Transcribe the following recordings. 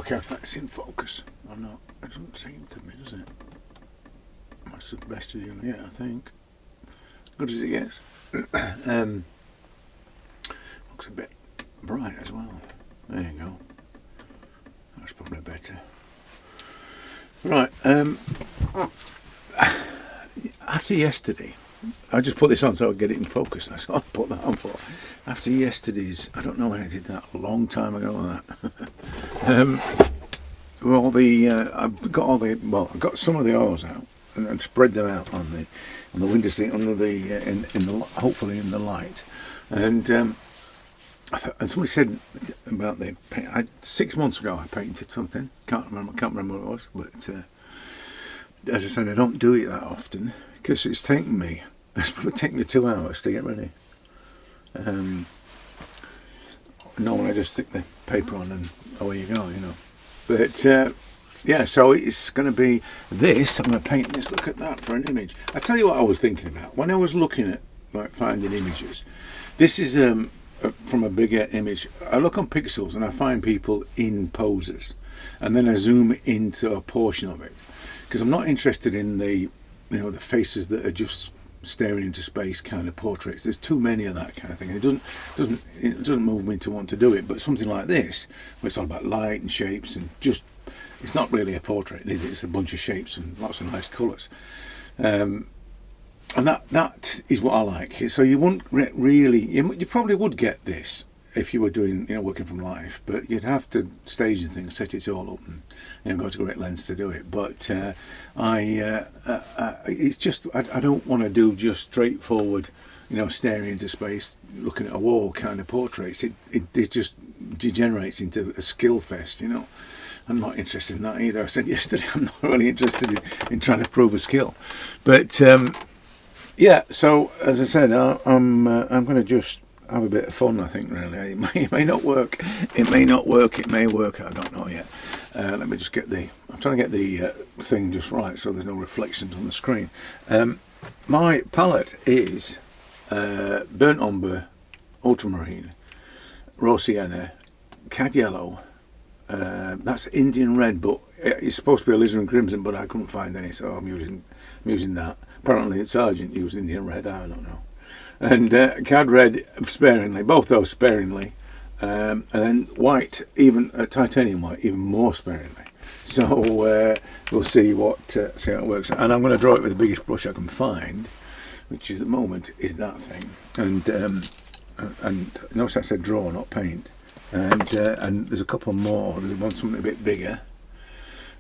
work out if that's in focus or not. It doesn't seem to me, does it? That's the best you're going to get, I think. Good as it gets. Looks a bit bright as well. There you go. That's probably better. Right. After yesterday, I just put this on so I get it in focus. I sort of put that on for. After yesterday's, I don't know when I did that, a long time ago. That. I got some of the oils out and spread them out on the window seat under the hopefully in the light. And somebody said about the paint. 6 months ago I painted something. Can't remember what it was, but as I said, I don't do it that often because it's probably taken me 2 hours to get ready. Normally I just stick the paper on and away you go, But yeah, so it's going to be this. I'm going to paint this. Look at that for an image. I tell you what I was thinking about when I was looking at finding images. This is from a bigger image. I look on pixels and I find people in poses, and then I zoom into a portion of it because I'm not interested in the the faces that are just staring into space kind of portraits. There's too many of that kind of thing. And it doesn't move me to want to do it. But something like this, where it's all about light and shapes and just, it's not really a portrait, is it? It's a bunch of shapes and lots of nice colours. And that is what I like. So you wouldn't really, you probably would get this if you were doing, working from life, but you'd have to stage the thing, set it all up, and go to great lengths to do it. But it's just I don't want to do just straightforward, staring into space, looking at a wall kind of portraits. It just degenerates into a skill fest. I'm not interested in that either. I said yesterday I'm not really interested in trying to prove a skill, but yeah. So as I said, I'm going to just have a bit of fun, I think, really. It may not work, it may work, I don't know yet. Let me just I'm trying to get the thing just right so there's no reflections on the screen. My palette is Burnt Umber, Ultramarine, Raw Sienna, Cad Yellow, that's Indian Red, but it's supposed to be alizarin crimson, but I couldn't find any, so I'm using that. Apparently it's Sergeant used Indian Red, I don't know. And Cad Red sparingly, both those sparingly, and then white, even titanium white, even more sparingly. So we'll see how it works. And I'm going to draw it with the biggest brush I can find, which is at the moment is that thing. And notice I said draw, not paint. And there's a couple more. There's one something a bit bigger,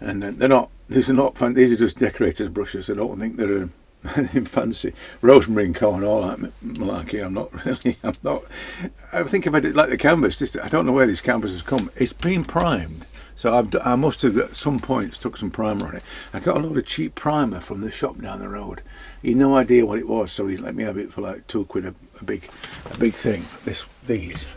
and then these are not fun. These are just decorators brushes. I don't think they're fancy rosemary and co and all that malarkey. I think if I did like the canvas, I don't know where these canvases come. It's been primed, so I must have at some point stuck some primer on it. I got a load of cheap primer from the shop down the road. He had no idea what it was, so he let me have it for like £2 a big thing. These.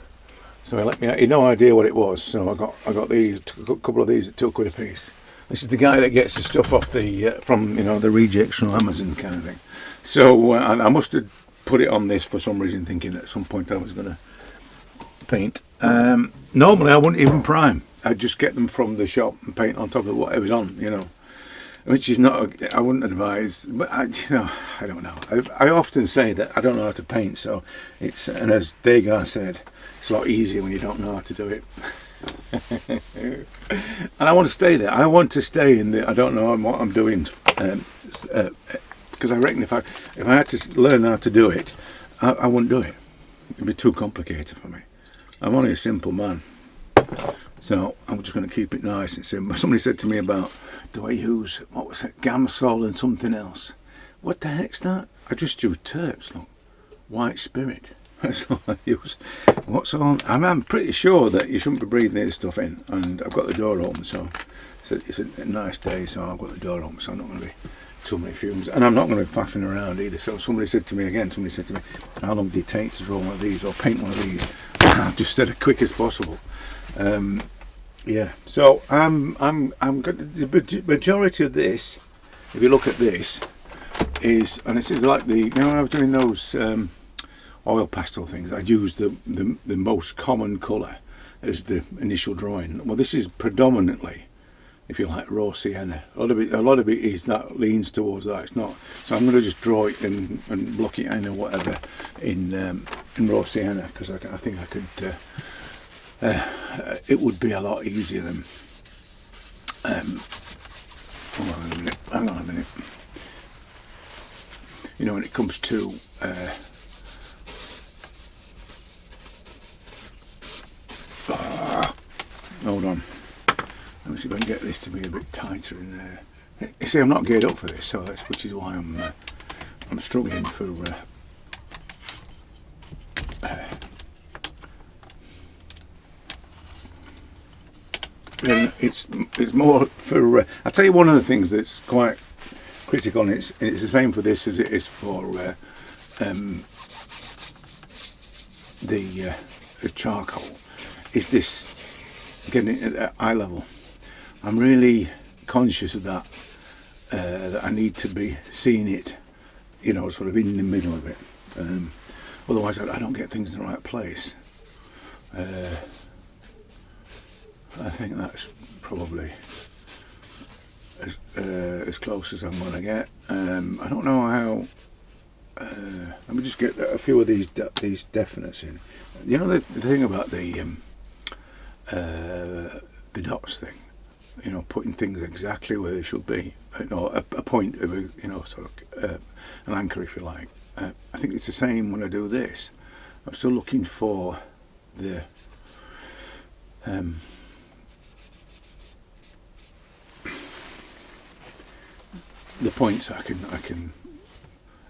So he had no idea what it was. So I got these, a couple of these at £2 a piece. This is the guy that gets the stuff off from the rejects from Amazon kind of thing. So I must have put it on this for some reason, thinking at some point I was going to paint. Normally I wouldn't even prime. I'd just get them from the shop and paint on top of whatever's on, which is not. I wouldn't advise. But I don't know. I often say that I don't know how to paint. So and as Degas said, it's a lot easier when you don't know how to do it. And I want to stay there. I want to stay in the I don't know what I'm doing, because I reckon if I had to learn how to do it, I wouldn't do it. It'd be too complicated for me. I'm only a simple man, so I'm just going to keep it nice and simple. Somebody said to me about, do I use what was it, Gamsol and something else? What the heck's that? I just use terps. Look, white spirit. That's all I use. What's on? I'm pretty sure that you shouldn't be breathing this stuff in, and I've got the door open, so it's a nice day, so I've got the door open, so I'm not going to be too many fumes, and I'm not going to be faffing around either. So somebody said to me, how long do you take to draw one of these or paint one of these? I just said as quick as possible. Yeah, so I'm good. The majority of this, if you look at this, is, and this is like when I was doing those oil pastel things, I'd use the most common colour as the initial drawing. Well, this is predominantly, if you like, raw sienna. A lot of it is that leans towards that. It's not. So I'm going to just draw it and block it in or whatever in raw sienna, because I think I could. It would be a lot easier than. Hang on a minute. You know, when it comes to hold on. Let me see if I can get this to be a bit tighter in there. You see, I'm not geared up for this, so which is why I'm struggling for. It's more for. I'll tell you one of the things that's quite critical, and it's the same for this as it is for the charcoal. Is this getting it at eye level? I'm really conscious of that. That I need to be seeing it, you know, sort of in the middle of it. Otherwise, I don't get things in the right place. I think that's probably as close as I'm going to get. I don't know how. Let me just get a few of these definites in. You know the thing about the dots thing. You know, putting things exactly where they should be. You know, a point of a, you know, sort of an anchor, if you like. I think it's the same when I do this. I'm still looking for the points I can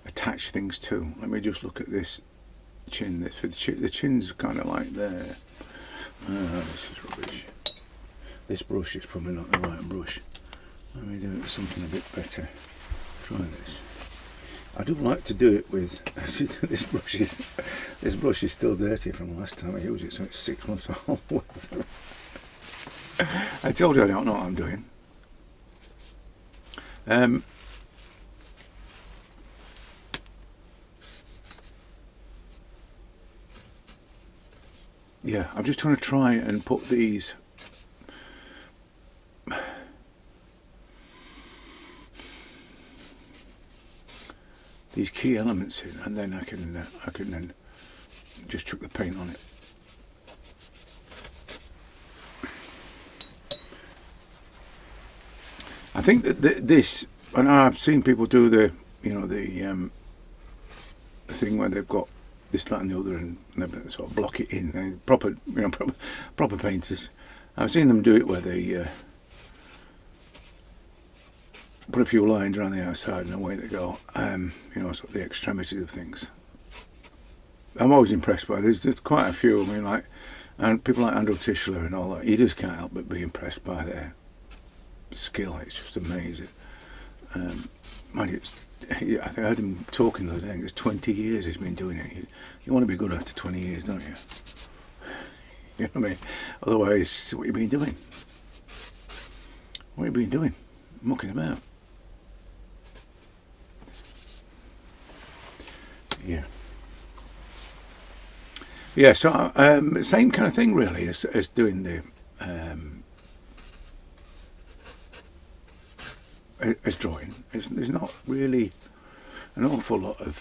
attach things to. Let me just look at this chin. The chin's kind of like there. This is rubbish. This brush is probably not the right brush. Let me do it with something a bit better. Try this. I do like to do it with this brush is still dirty from the last time I used it, so it's 6 months old. I told you I don't know what I'm doing. Yeah, I'm just trying to and put these key elements in, and then I can then just chuck the paint on it. I think that this, and I've seen people do the thing where they've got this, that, and the other, and they sort of block it in. They proper painters. I've seen them do it where they put a few lines around the outside and away they go. Sort of the extremities of things. I'm always impressed by. There's quite a few. I mean, and people like Andrew Tischler and all that. You just can't help but be impressed by their skill. It's just amazing. Mind you, I think I heard him talking the other day. It's 20 years he's been doing it. You want to be good after 20 years, don't you? You know what I mean? Otherwise, what have you been doing? What have you been doing? Mucking about. Yeah. Yeah, so same kind of thing really as doing the as drawing. There's not really an awful lot of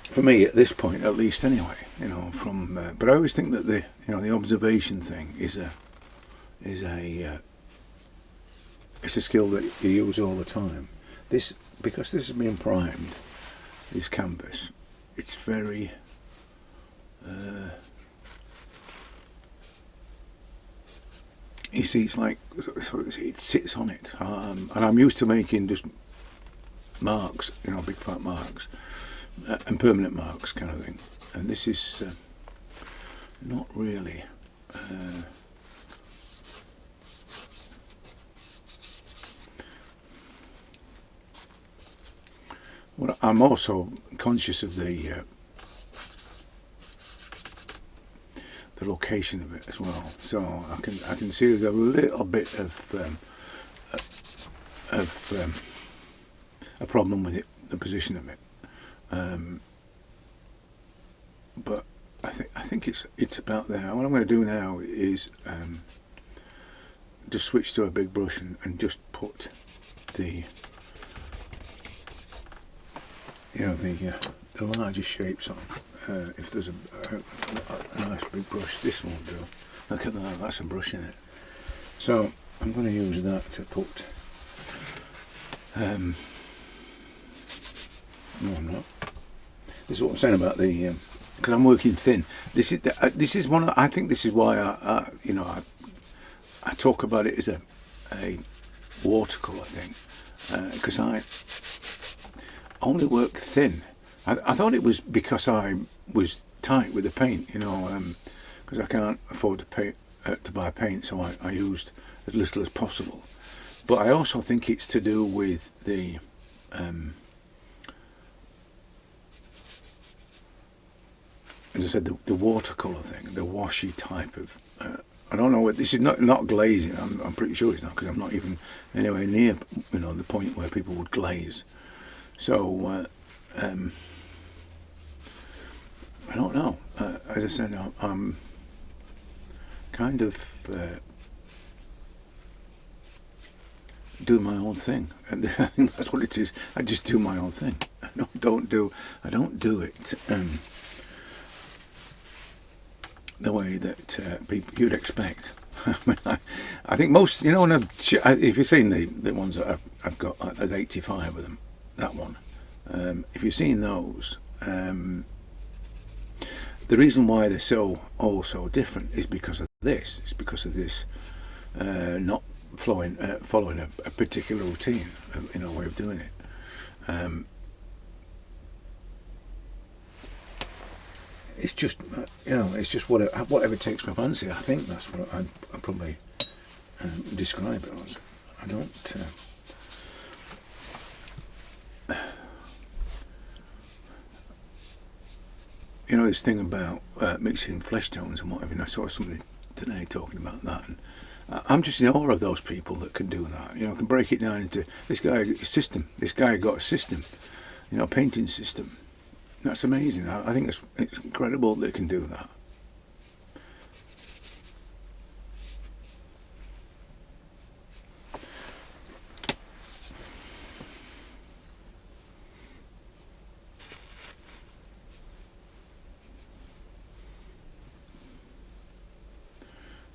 for me at this point, at least anyway. You know, from but I always think that the observation thing is a skill that you use all the time. Because this is being primed, this canvas, it's very you see, it's like it sits on it, and I'm used to making just marks, big fat marks, and permanent marks kind of thing, and this is not really. Well, I'm also conscious of the location of it as well, so I can see there's a little bit of a problem with it, the position of it, but I think it's about there. What I'm going to do now is just switch to a big brush and just put the the larger shapes on. If there's a nice big brush, this won't do. Look at that, that's a brush in it. So I'm going to use that to put. No, I'm not. This is what I'm saying about the because I'm working thin. This is one. I think this is why I talk about it as a watercolor thing, because I only work thin. I thought it was because I was tight with the paint, because I can't afford to buy paint, so I used as little as possible. But I also think it's to do with the as I said, the watercolor thing, the washy type of. I don't know what this is. Not glazing. I'm pretty sure it's not, because I'm not even anywhere near the point where people would glaze. So I don't know. As I said, I'm kind of doing my own thing, and I think that's what it is. I just do my own thing. I don't do it the way that people you'd expect. I mean, I think most, when if you've seen the ones that I've got, there's 85 of them. That one, if you've seen those, the reason why they're all so different is because of this. It's because of this not following a particular routine, way of doing it. It's just, it's just whatever takes my fancy. I think that's what I'd probably describe it as. I don't. This thing about mixing flesh tones and whatever. And I saw somebody today talking about that, and I'm just in awe of those people that can do that. Can break it down into this guy system. This guy got a system, a painting system. That's amazing. I think it's incredible that they can do that.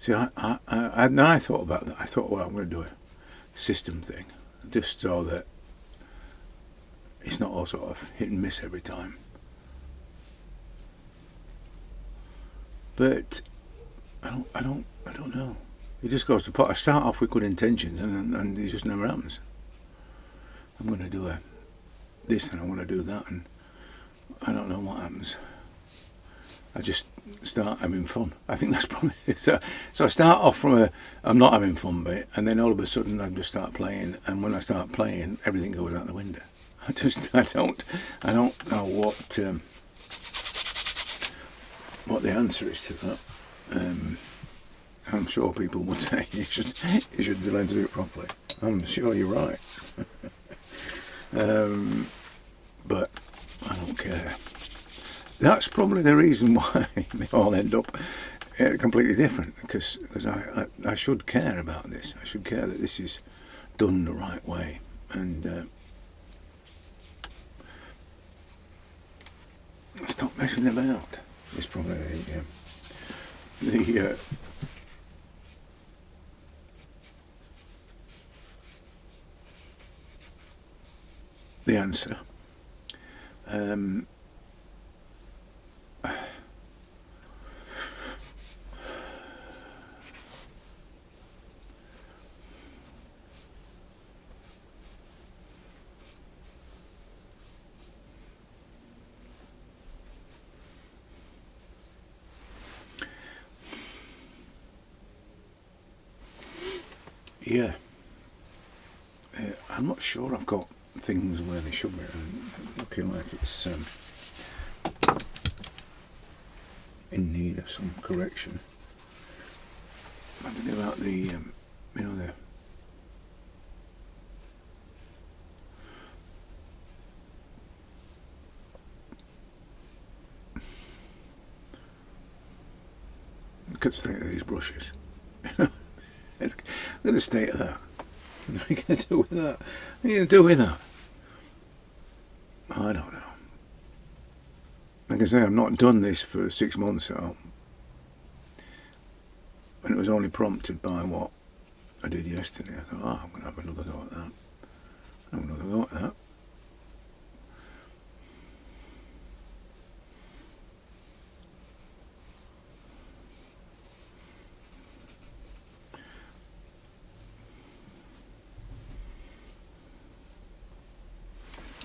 See, I thought about that. I thought, well, I'm going to do a system thing, just so that it's not all sort of hit and miss every time. But I don't know. It just goes to pot. I start off with good intentions, and it just never happens. I'm going to do this, and I want to do that, and I don't know what happens. I just start having fun. I think that's probably it. So I start off from I'm not having fun bit, and then all of a sudden I just start playing, and when I start playing, everything goes out the window. I don't know what the answer is to that. I'm sure people would say you should learn to do it properly. I'm sure you're right. But I don't care. That's probably the reason why they all end up completely different, because I should care about this. I should care that this is done the right way, and stop messing about. It's probably the answer. Yeah, I'm not sure I've got things where they should be. Looking like it's in need of some correction. I don't know about the Look at the state of these brushes. Look at the state of that. What are you going to do with that? What are you going to do with that? I don't know. Like I say, I've not done this for 6 months now. And it was only prompted by what I did yesterday. I thought, oh, I'm going to have another go at that. I'm going to go at that.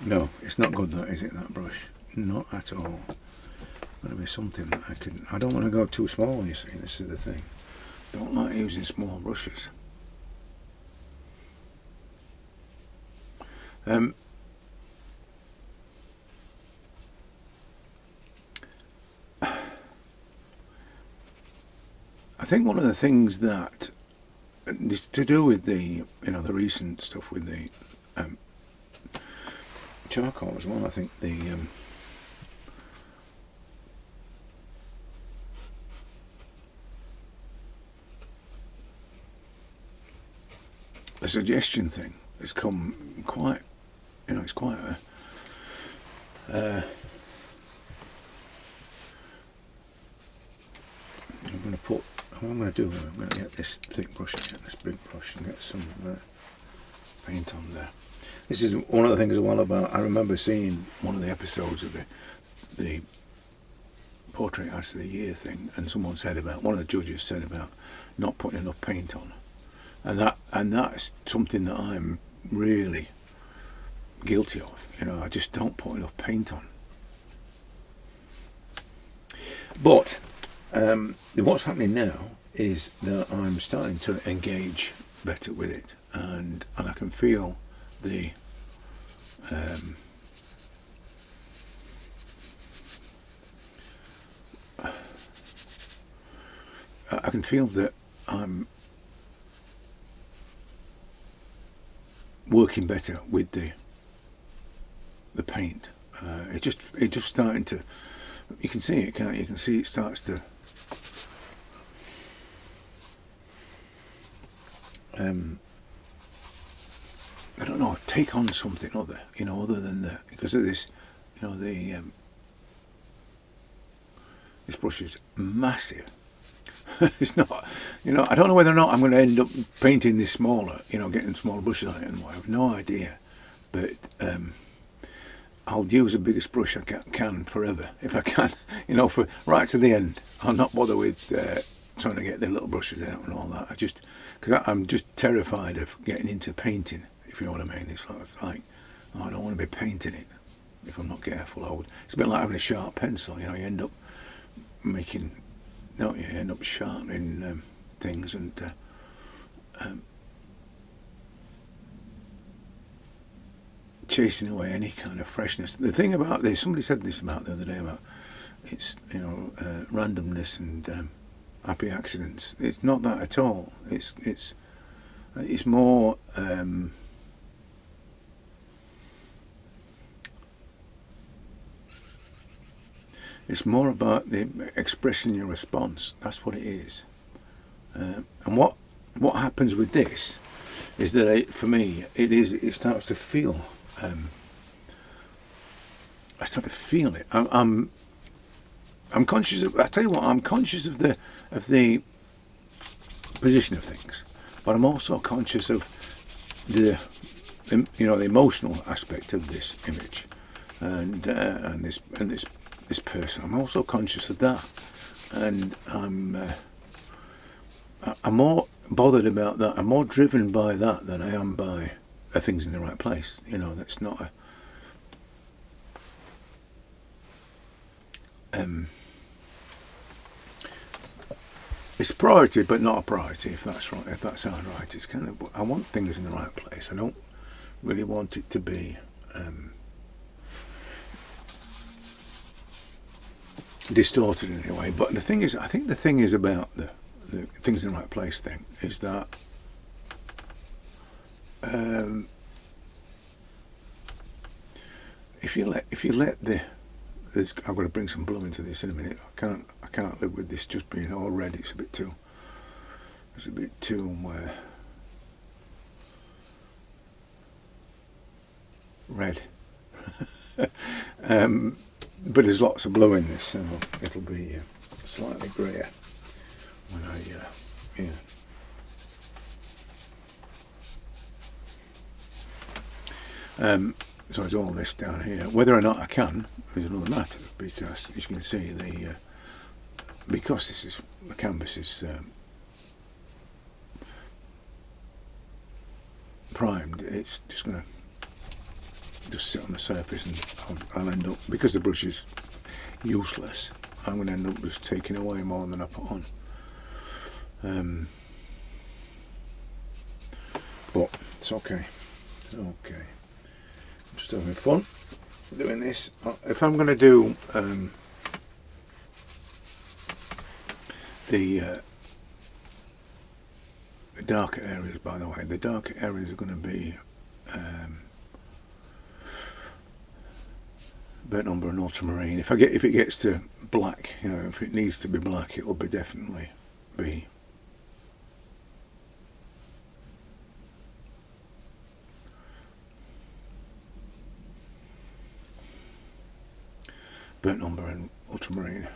No, it's not good, that, is it, that brush? Not at all. Got to be something that I can... I don't want to go too small, you see, this is the thing. Don't like using small brushes. I think one of the things that... to do with the, the recent stuff with the charcoal as well, I think the suggestion thing has come quite, it's quite a I'm going to get this thick brush, get this big brush and get some paint on there. This is one of the things as well about, I remember seeing one of the episodes of the Portrait Artist of the Year thing, and someone said about, one of the judges said about not putting enough paint on. And that's something that I'm really guilty of. I just don't put enough paint on. But what's happening now is that I'm starting to engage better with it, and I can feel the I can feel that I'm working better with the paint. It just starting to, you can see it, can't you? You can see it starts to I don't know, take on something other, other than because of this, this brush is massive. It's not, I don't know whether or not I'm going to end up painting this smaller, getting smaller brushes on it, and I have no idea. But I'll use the biggest brush I can forever, if I can, for right to the end. I'll not bother with trying to get the little brushes out and all that. Because I'm just terrified of getting into painting, if you know what I mean. It's like I don't want to be painting it if I'm not careful. It's a bit like having a sharp pencil, you end up making... Don't you end up sharpening things and chasing away any kind of freshness. The thing about this, somebody said this about the other day about it's randomness and happy accidents. It's not that at all. It's more it's more about the expressing your response. That's what it is. And what happens with this is that for me it starts to feel. I start to feel it. I'm conscious of. I tell you what, I'm conscious of the position of things, but I'm also conscious of the emotional aspect of this image, and this person. I'm also conscious of that, and I'm more bothered about that. I'm more driven by that than I am by things in the right place. That's not a it's a priority, but not a priority. If that's right, if that sounds right, it's kind of, I want things in the right place. I don't really want it to be distorted in any way. But the thing is, I think the thing is about the things in the right place thing is that if you let the I've got to bring some blue into this in a minute. I can't live with this just being all red. It's a bit too red. But there's lots of blue in this, so it'll be slightly greyer when I so it's all this down here. Whether or not I can is another matter, because as you can see, because the canvas is primed, it's just going to sit on the surface, and I'll end up, because the brush is useless, I'm going to end up just taking away more than I put on. But it's okay. Okay. I'm just having fun doing this. If I'm going to do the darker areas, by the way, the darker areas are going to be burnt umber and ultramarine. If it gets to black, if it needs to be black, it'll be definitely be burnt umber and ultramarine.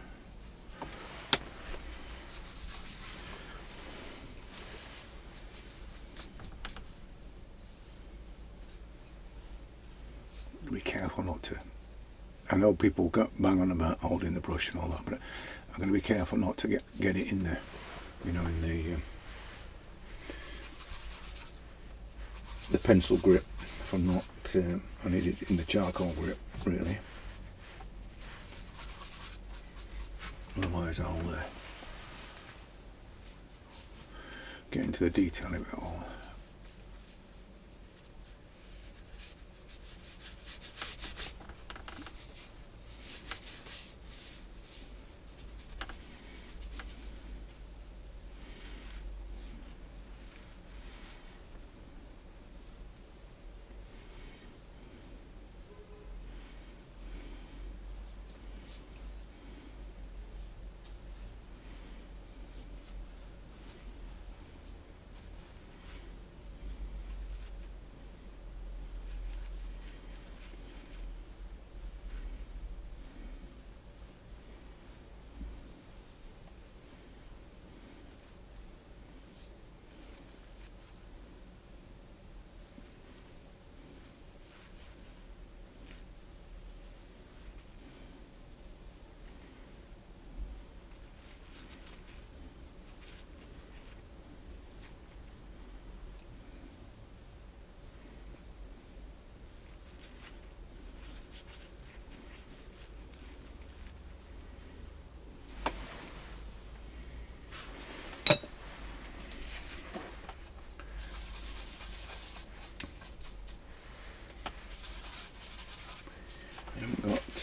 Be careful not to. I know people bang on about holding the brush and all that, but I'm going to be careful not to get it in there, in the pencil grip. If I'm not, I need it in the charcoal grip, really. Otherwise, I'll get into the detail of it all.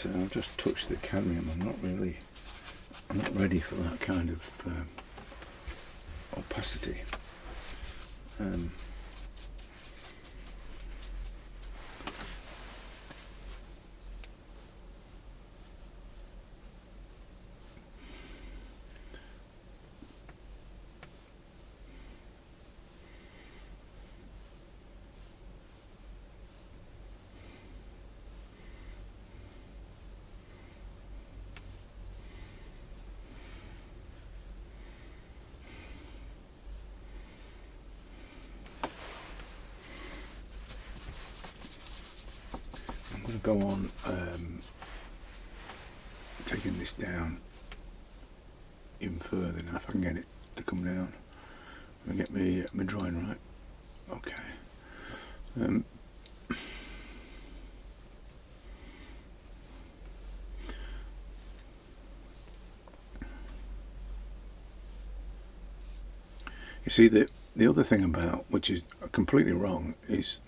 I've just touched the cadmium. I'm not ready for that kind of opacity. Go on taking this down even further now, if I can get it to come down. Let me get my drawing right. Okay. You see, the other thing about, which is completely wrong, is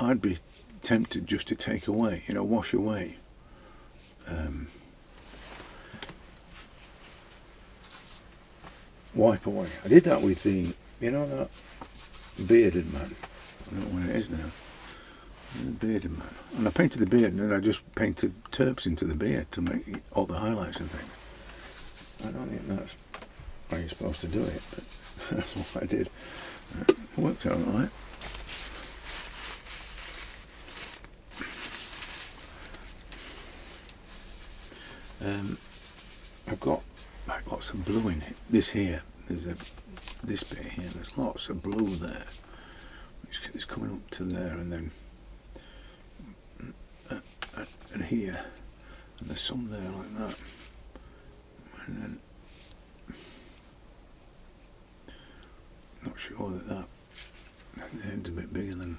I'd be tempted just to take away, wash away. Wipe away. I did that with that bearded man. I don't know where it is now. The bearded man. And I painted the beard, and then I just painted terps into the beard to make all the highlights and things. I don't think that's how you're supposed to do it, but that's what I did. It worked out alright. I've got like lots of blue in it. This here, there's this bit here, there's lots of blue there, which is coming up to there, and then and here, and there's some there like that, and then not sure that the head's a bit bigger than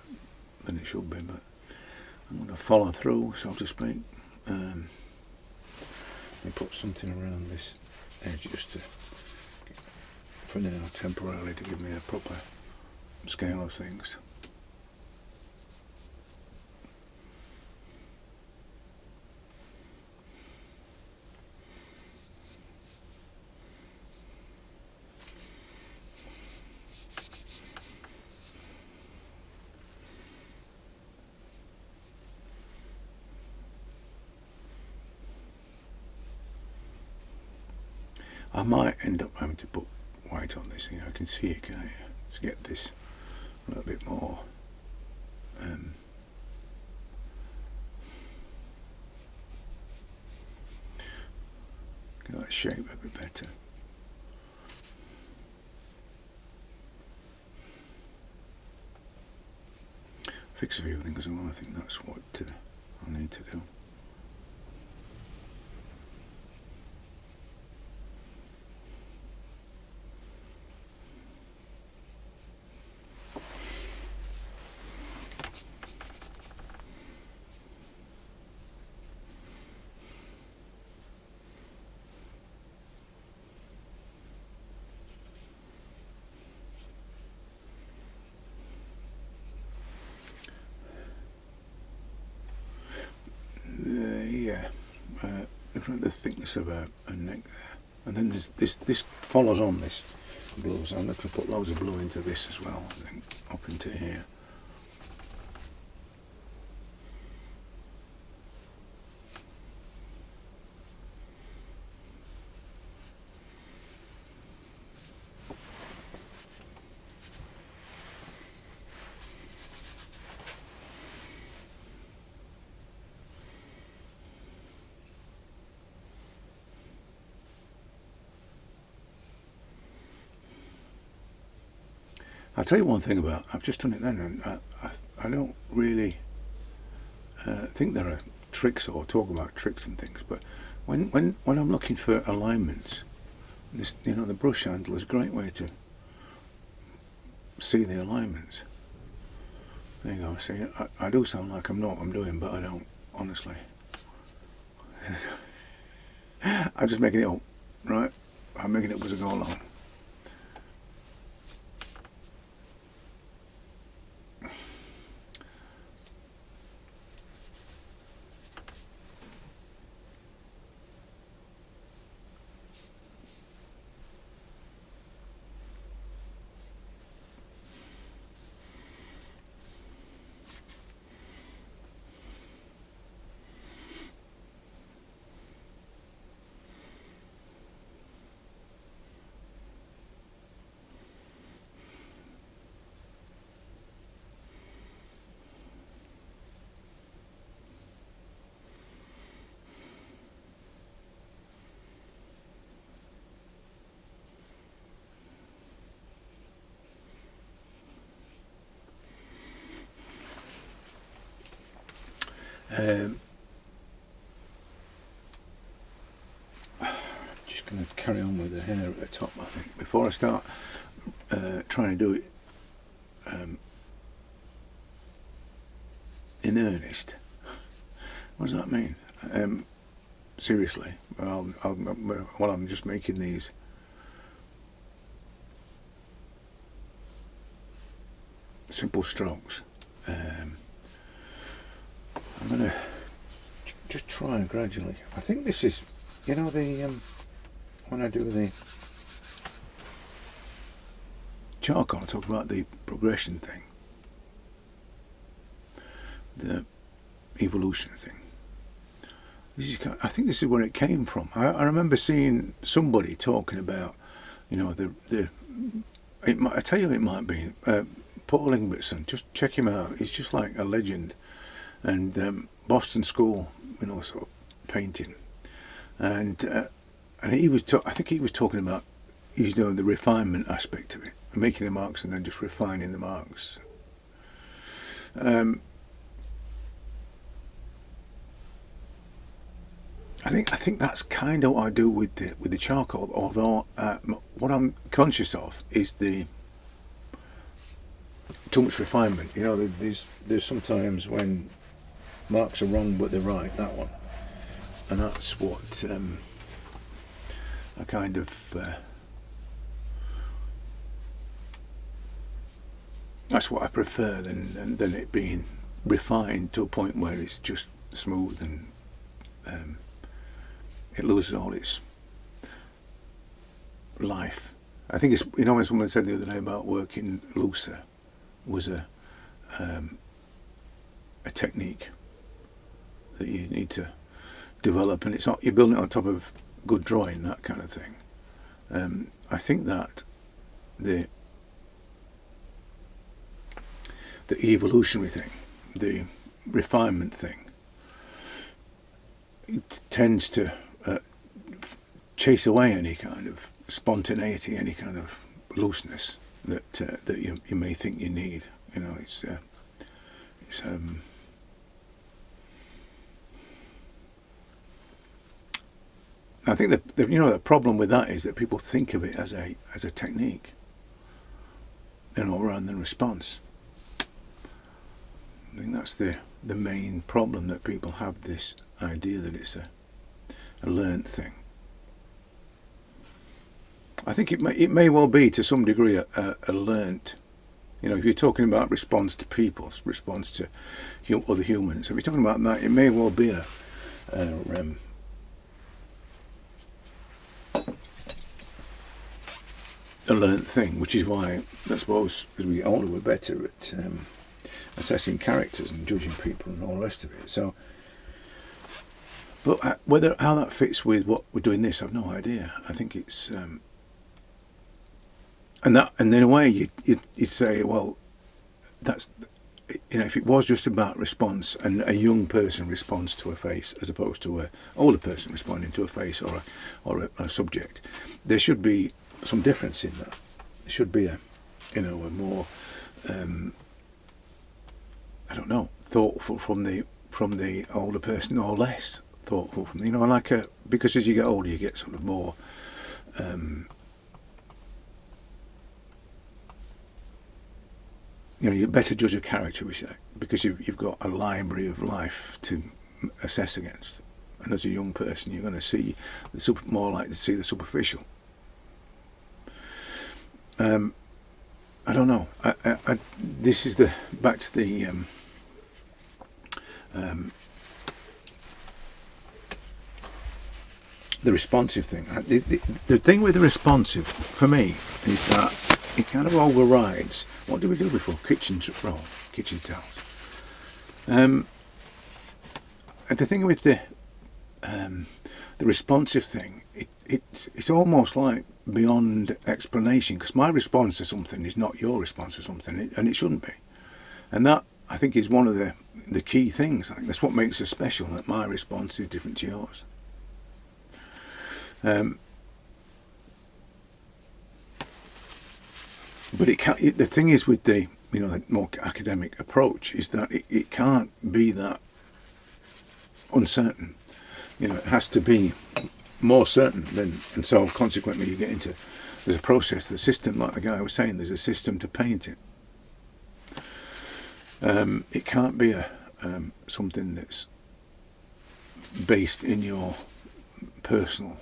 it should be, but I'm going to follow through, so I'll just make put something around this edge just to, for now, temporarily, to give me a proper scale of things. I might end up having to put white on this, I can see it, can't you? To get this a little bit more get that shape a bit better. Fix a few things, I think that's what I need to do. The thickness of a neck there, and then this follows on this blue, so I'm going to put loads of blue into this as well, I think, up into here. I'll tell you one thing about, I've just done it then, and I don't really think there are tricks or talk about tricks and things, but when I'm looking for alignments, this, the brush handle is a great way to see the alignments. There you go, see, I do sound like I know what I'm doing, but I don't, honestly. I'm just making it up, right? I'm making it up as I go along. Just going to carry on with the hair at the top, I think, before I start trying to do it in earnest. What does that mean? Seriously, while I'm just making these simple strokes, I'm going to just try and gradually. I think this is, when I do the charcoal, I talk about the progression thing, the evolution thing. I think this is where it came from. I remember seeing somebody talking about, you know, I tell you, it might be Paul Ingbertson. Just check him out. He's just like a legend. And Boston School, you know, sort of painting. And he was, I think he was talking about, you know, the refinement aspect of it, making the marks and then just refining the marks. I think that's kind of what I do with the charcoal. Although what I'm conscious of is the too much refinement. You know, there's sometimes when marks are wrong but they're right. That one, and that's what I kind of that's what I prefer than it being refined to a point where it's just smooth and it loses all its life. I think it's, you know, when someone said the other day about working looser was a technique that you need to develop, and it's not, you're building it on top of good drawing, that kind of thing. I think that the evolutionary thing, the refinement thing, it tends to chase away any kind of spontaneity, any kind of looseness that you may think you need. You know, I think that you know, the problem with that is that people think of it as a technique, you know, rather than response. I think that's the main problem, that people have this idea that it's a learnt thing. I think it may well be to some degree a learnt. You know, if you're talking about response to people, response to other humans, if you're talking about that, it may well be a learnt thing, which is why I suppose as we get older we're better at assessing characters and judging people and all the rest of it. So, but how that fits with what we're doing this, I've no idea. I think it's and in a way you'd say, well, that's, you know, if it was just about response and a young person responds to a face as opposed to an older person responding to a face or a subject, there should be some difference in that. There should be a more I don't know, thoughtful from the older person, or less thoughtful from, you know, like because as you get older you get sort of more you know, you're better judge of character, we say, because you've got a library of life to assess against. And as a young person, you're going to see more likely to see the superficial. I don't know. This is back to the responsive thing. The thing with the responsive for me is that it kind of overrides. What did we do before? Kitchen towels. And the thing with the responsive thing, it's almost like beyond explanation, because my response to something is not your response to something, and it shouldn't be. And that, I think, is one of the key things. I think that's what makes us special, that my response is different to yours. But the thing is with the more academic approach is that it can't be that uncertain. You know, it has to be more certain than, and so consequently you get into, there's a process, the system, like the guy was saying, there's a system to paint it. It can't be something that's based in your personal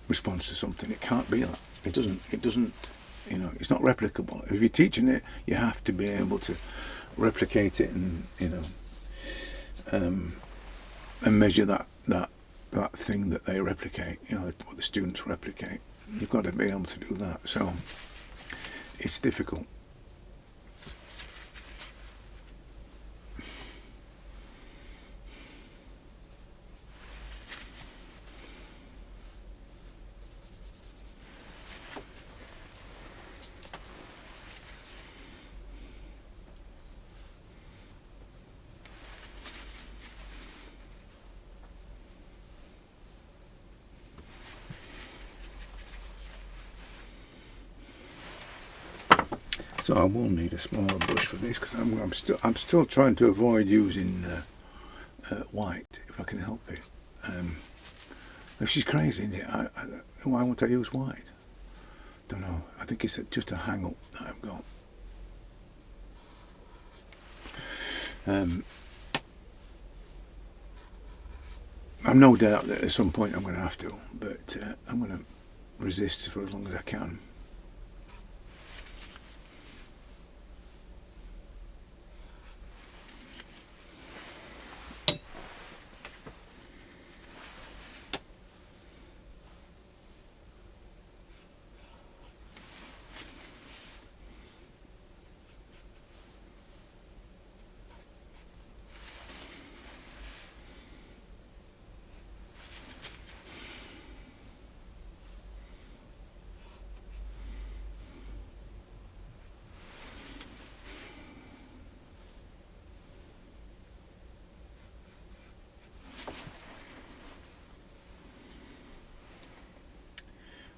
response to something. It can't be that. It doesn't. You know, it's not replicable. If you're teaching it, you have to be able to replicate it, and and measure that thing that they replicate. You know, what the students replicate. You've got to be able to do that. So it's difficult. So I will need a smaller brush for this, because I'm still trying to avoid using white if I can help it. Which is crazy, isn't it? Why won't I use white? Don't know. I think it's just a hang up that I've got. I'm no doubt that at some point I'm going to have to, but I'm going to resist for as long as I can.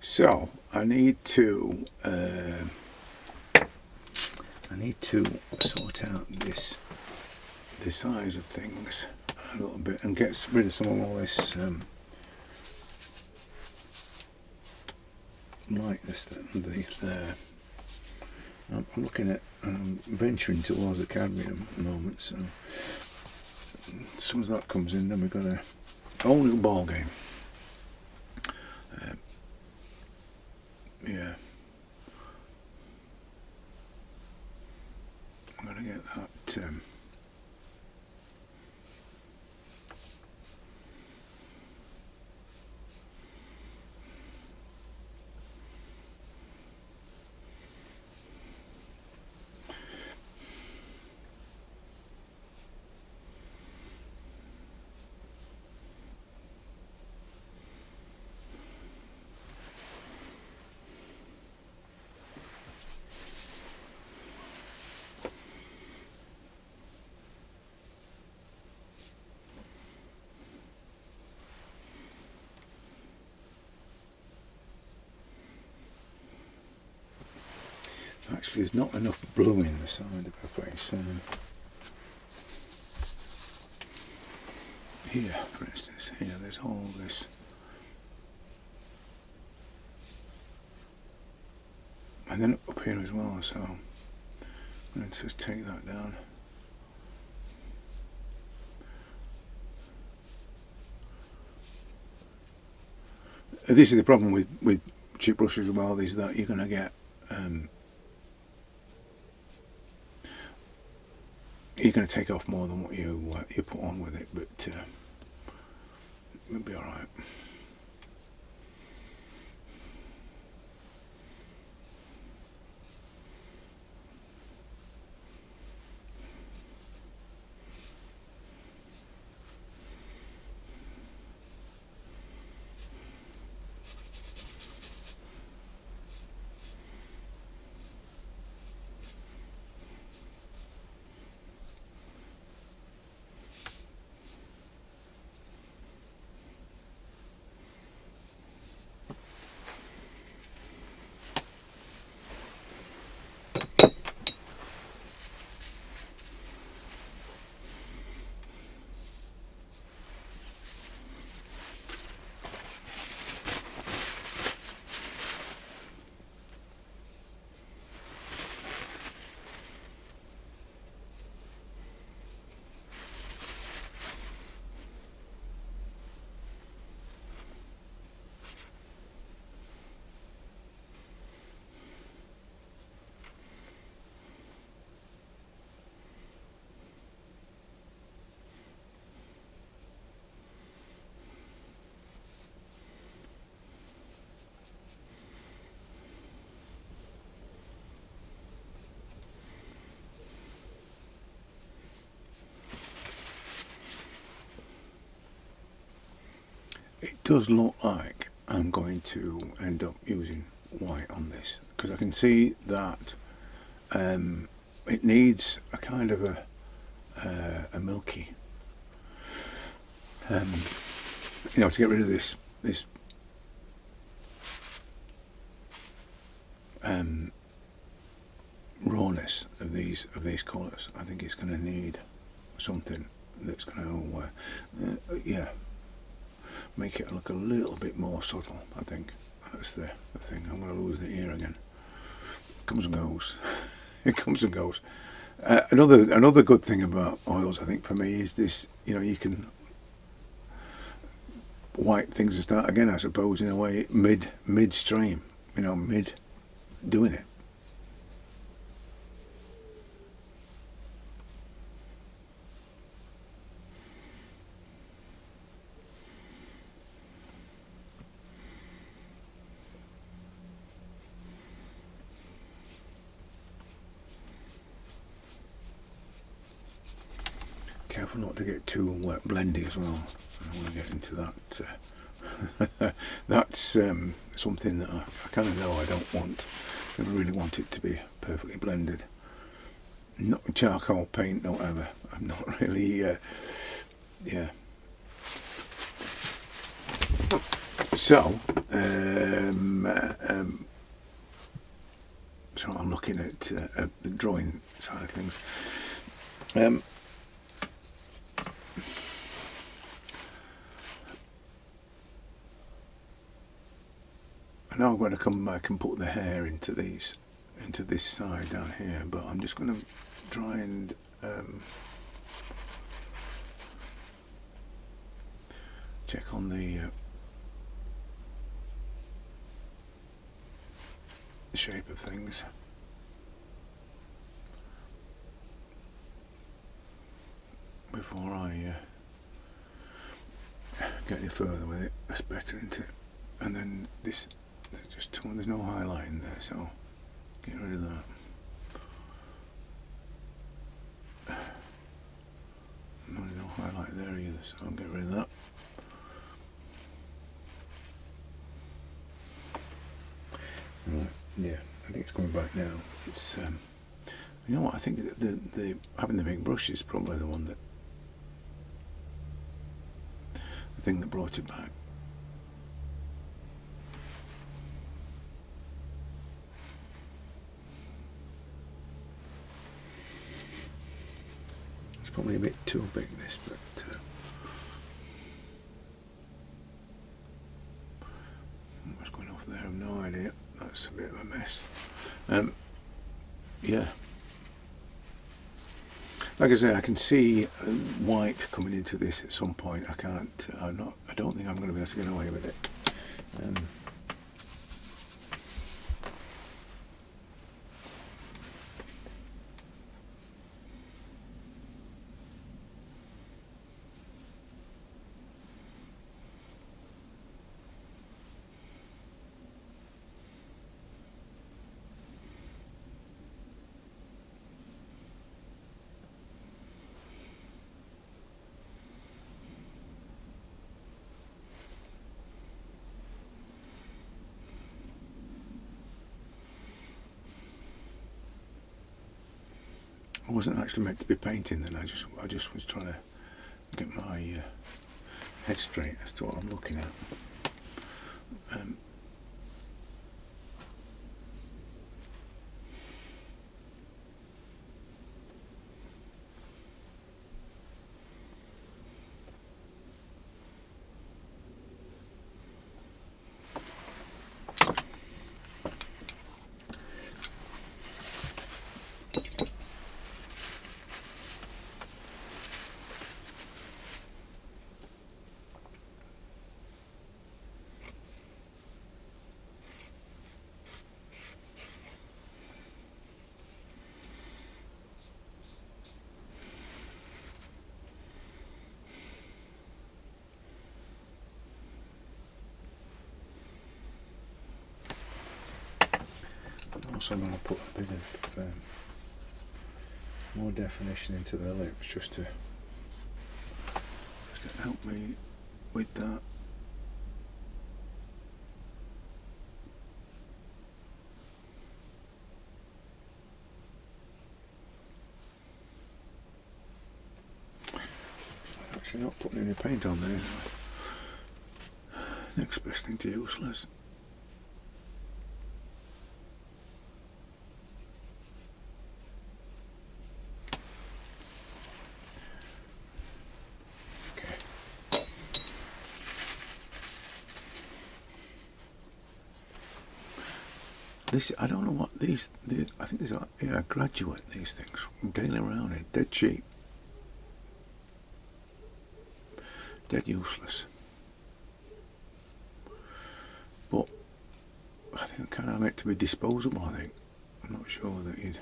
So I need to sort out the size of things a little bit and get rid of some of all this lightness underneath there. I'm looking at, I'm venturing towards the cadmium at the moment, so as soon as that comes in, then we've got a whole new ball game. Yeah, I'm going to get that actually, there's not enough blue in the side of her face. Here, for instance, here, there's all this. And then up here as well, so I'm going to just take that down. This is the problem with cheap brushes as well, is that you're going to get you're going to take off more than what you put on with it, but it'll be all right. It does look like I'm going to end up using white on this, because I can see that it needs a kind of a milky, to get rid of this raw rawness of these colours. I think it's going to need something that's going to yeah, make it look a little bit more subtle. I think that's the thing. I'm going to lose the ear again. It comes and goes. It comes and goes. Another good thing about oils, I think, for me, is this. You know, you can wipe things and start again, I suppose, in a way, midstream. You know, mid doing it. Careful not to get too blendy as well. I don't want to get into that. That's something that I kind of know I don't want. I really want it to be perfectly blended. Not charcoal paint, don't ever. I'm not really, yeah. So I'm looking at the drawing side of things. I know I'm going to come back and put the hair into this side down here, but I'm just going to try and check on the shape of things. Before I get any further with it, that's better, isn't it? And then this. There's no highlight in there, so get rid of that. No highlight there either, so I'll get rid of that. Right, yeah, I think it's coming back now. It's you know what? I think the having the big brush is probably the thing that brought it back. Probably a bit too big, this, but what's going off there? I've no idea. That's a bit of a mess. Yeah. Like I say, I can see white coming into this at some point. I can't. I don't think I'm going to be able to get away with it. I wasn't actually meant to be painting then. I just was trying to get my head straight as to what I'm looking at. Also, I'm going to put a bit of more definition into the lips just to help me with that. I'm actually not putting any paint on there, is I? Next best thing to useless. this, I don't know what these, I think these are, yeah, graduate, these things, daily rounding, dead cheap, dead useless. But I think kind of meant to be disposable, I think. I'm not sure that you'd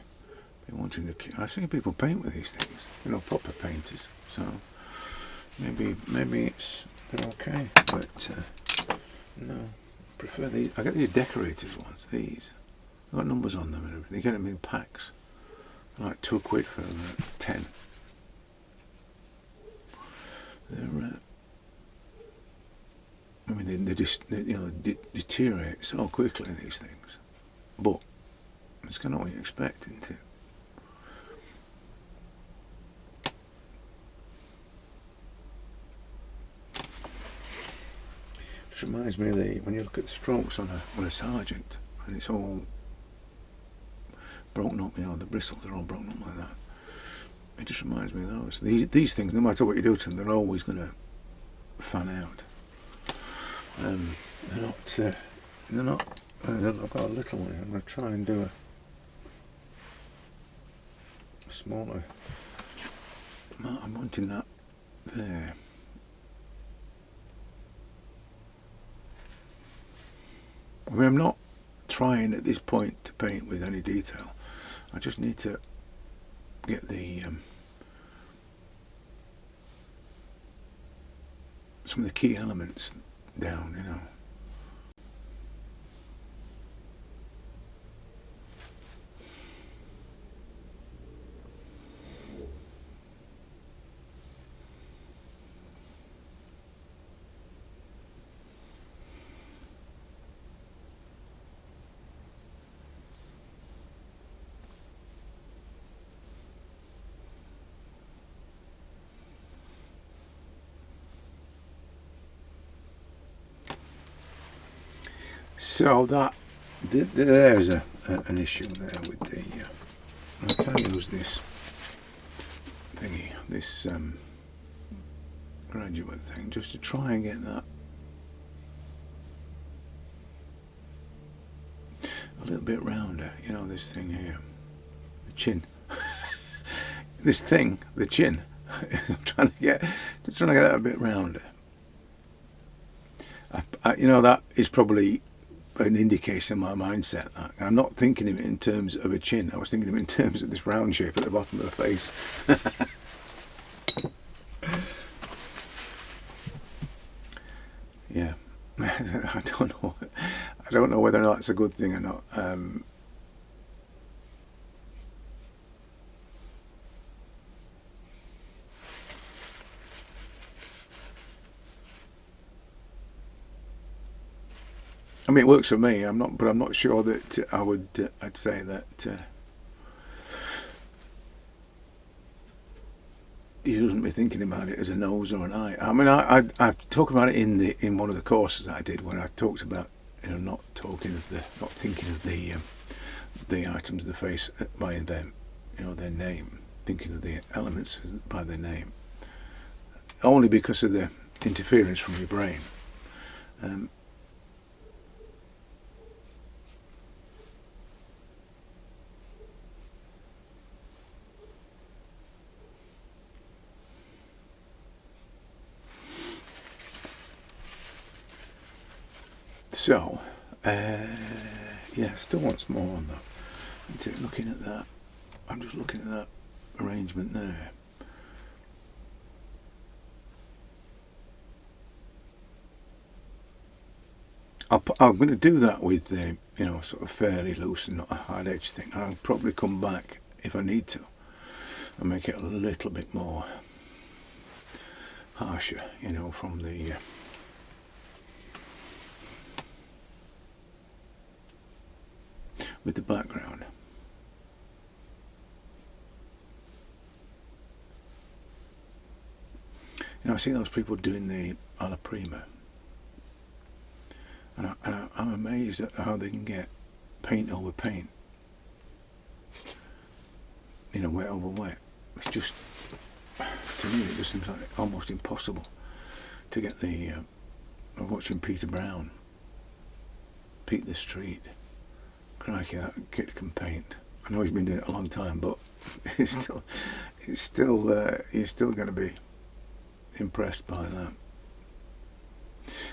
be wanting to keep. I've seen people paint with these things, you know, proper painters, so maybe they're okay, but no, I prefer these. I get these decorators ones, these. They've got numbers on them and everything. You get them in packs. They're like £2 for 10. They're I mean, they just, you know, deteriorate so quickly, these things. But it's kind of what you expect, isn't it? Just reminds me of when you look at the strokes on a sergeant, and it's all broken up, you know, the bristles are all broken up like that. It just reminds me of those. These things, no matter what you do to them, they're always going to fan out. They're not. I've got a little one here. I'm going to try and do a smaller. I'm wanting that there. I mean, I'm not trying at this point to paint with any detail. I just need to get the some of the key elements down, you know. So there's an issue there with the. I can use this thingy, this graduate thing, just to try and get that a little bit rounder. You know, this thing here, the chin. This thing, the chin. I'm trying to get that a bit rounder. You know, that is probably an indication of my mindset. I'm not thinking of it in terms of a chin. I was thinking of it in terms of this round shape at the bottom of the face. Yeah, I don't know whether or not it's a good thing or not. I mean, it works for me. But I'm not sure that I'd say that you shouldn't be thinking about it as a nose or an eye. I mean, I talked about it in one of the courses I did when I talked about, you know, not thinking of the items of the face by them, you know, their name, thinking of the elements by their name, only because of the interference from your brain. So, yeah, still wants more on that. Looking at that, I'm just looking at that arrangement there. I'm going to do that with the, you know, sort of fairly loose and not a hard edge thing. And I'll probably come back if I need to and make it a little bit more harsher, you know, from the with the background. You know, I see those people doing the alla prima, and I'm amazed at how they can get paint over paint, you know, wet over wet. It's just, to me, it just seems like almost impossible to get the. I'm watching Pete the Street, crikey, that kid can paint. I know he's been doing it a long time, but you're still going to be impressed by that.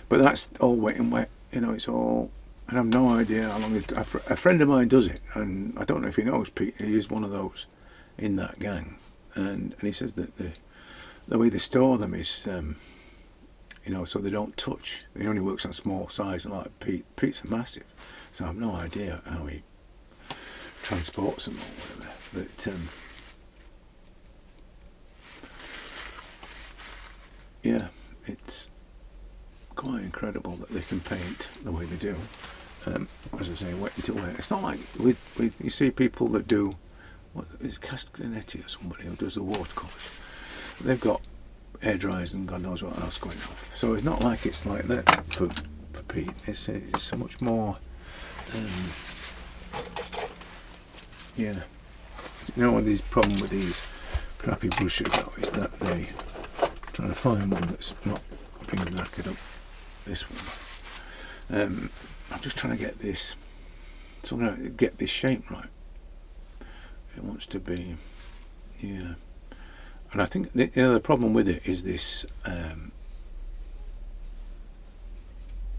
But that's all wet and wet, you know. It's all, and I've no idea how long a friend of mine does it, and I don't know if he knows Pete. He is one of those in that gang, and he says that the way they store them is, you know, so they don't touch. He only works on small size, like Pete. Pete's massive, so I've no idea how he transports them or whatever. But yeah, it's quite incredible that they can paint the way they do. As I say, wet until wet. It's not like with you see people that do, what is it, Castanetti or somebody who does the watercolours. They've got air dryers and God knows what else going off. So it's not like it's like that for Pete. It's so much more. Yeah, you know what the problem with these crappy brushes though is that they trying to find one that's not being knackered up. This one. I'm just trying to get this. So I'm going to get this shape right. It wants to be, yeah. And I think the problem with it is this.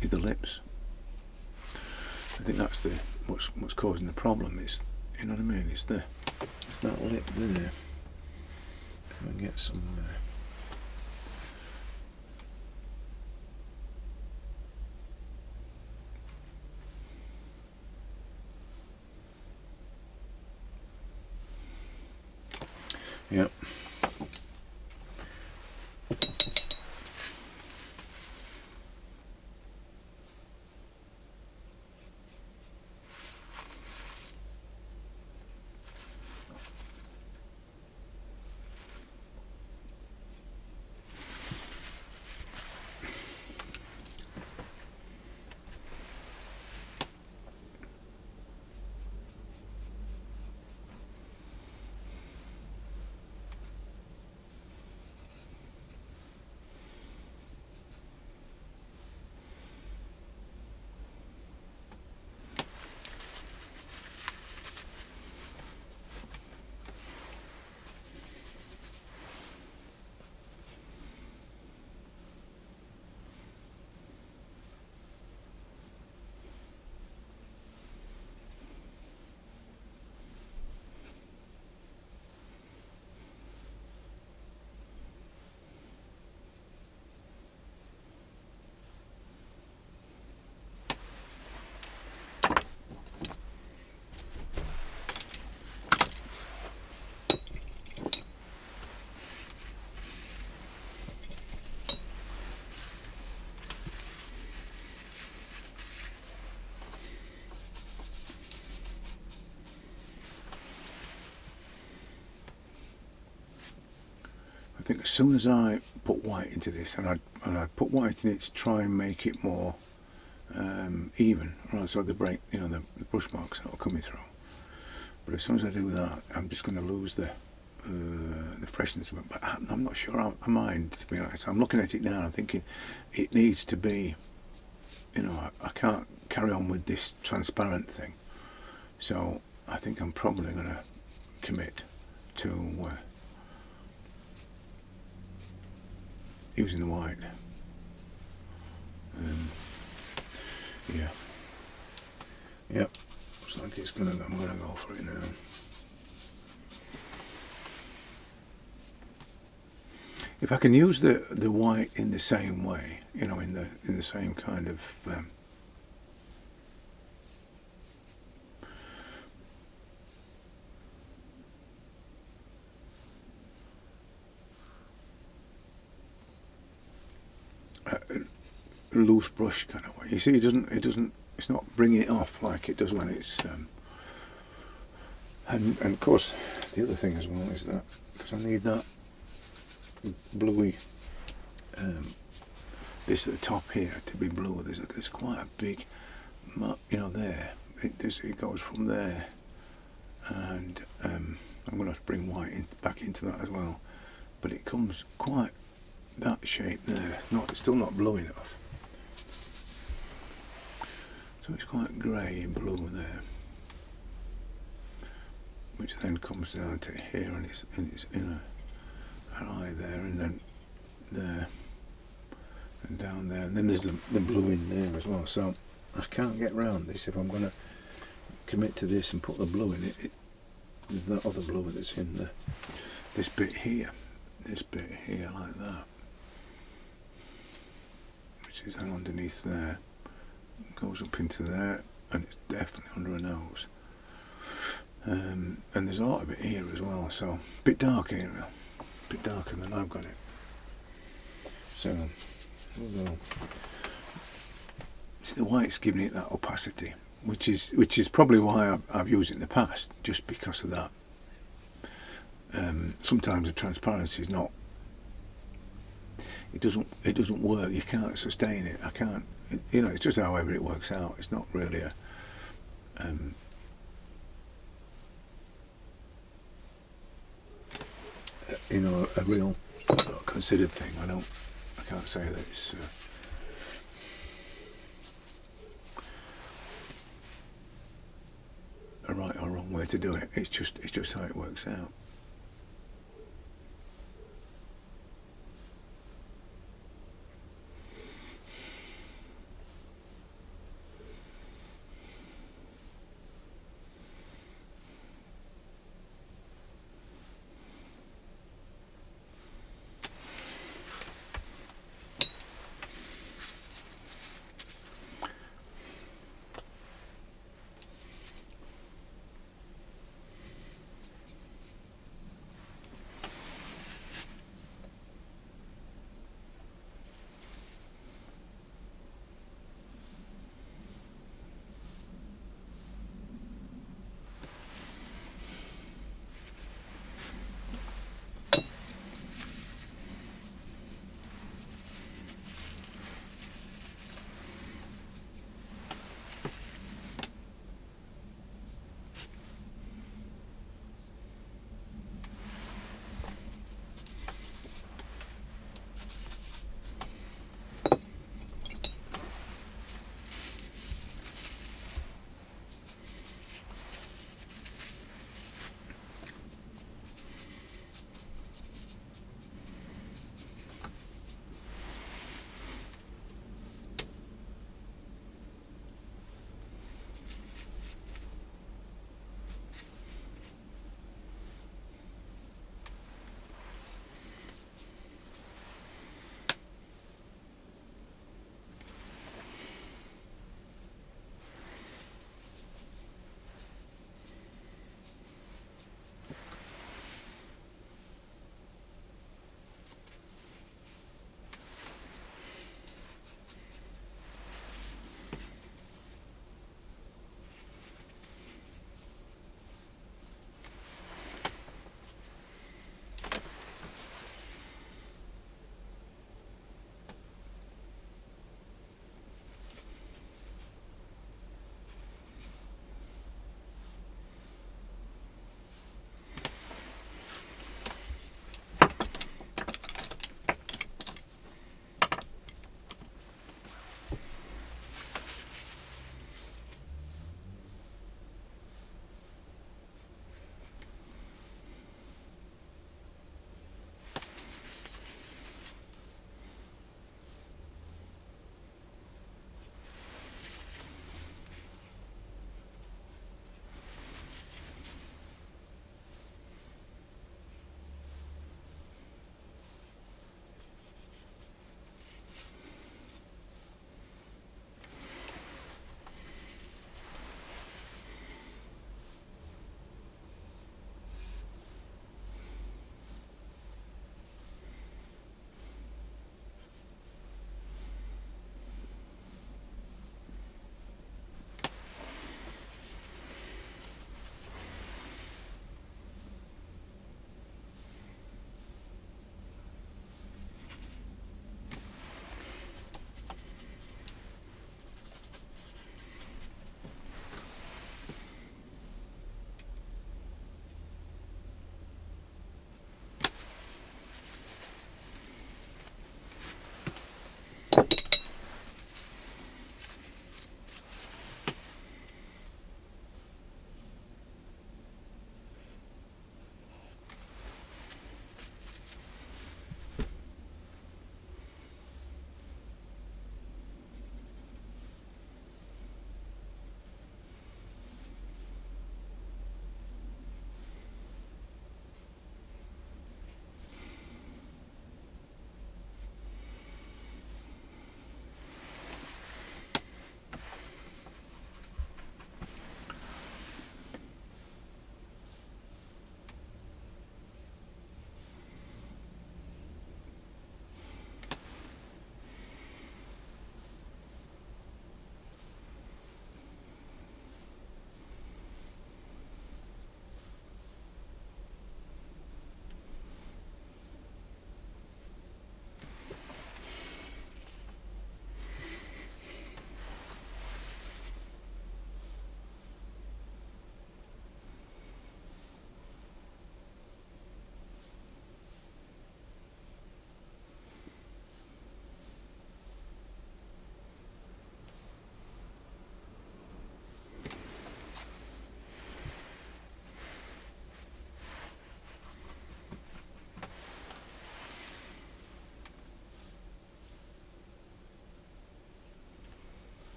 Is the lips. I think that's what's causing the problem. Is, you know what I mean? It's that lip there. If I can get some. Yep. I think as soon as I put white into this, and I put white in it to try and make it more even, right? So the break, you know, the brush marks that are coming through. But as soon as I do that, I'm just going to lose the freshness of it. But I'm not sure I mind, to be honest. I'm looking at it now and I'm thinking it needs to be, you know, I can't carry on with this transparent thing. So I think I'm probably going to commit to using the white. Yeah. Yep. Looks like it's gonna. I'm gonna go for it now. If I can use the white in the same way, you know, in the same kind of loose brush kind of way. You see, it's not bringing it off like it does when it's and of course the other thing as well is that because I need that bluey this at the top here to be blue. There's quite a big, you know, there it goes from there, and I'm going to have to bring white back into that as well, but it comes quite that shape there. It's still not blue enough. So it's quite grey and blue there. which then comes down to here, and it's in an eye there, and then there, and down there, and then there's the blue in there as well. So I can't get round this if I'm going to commit to this and put the blue in it. There's that other blue that's in this bit here like that, which is then underneath there, goes up into there, and it's definitely under a nose. And there's a lot of it here as well, so a bit dark here, a bit darker than I've got it. So we'll go. See, the white's giving it that opacity, which is probably why I've used it in the past, just because of that. Sometimes the transparency is not. It doesn't work. You can't sustain it. I can't. It's just however it works out. It's not really a. A real considered thing. I can't say that it's a right or wrong way to do it. It's just how it works out.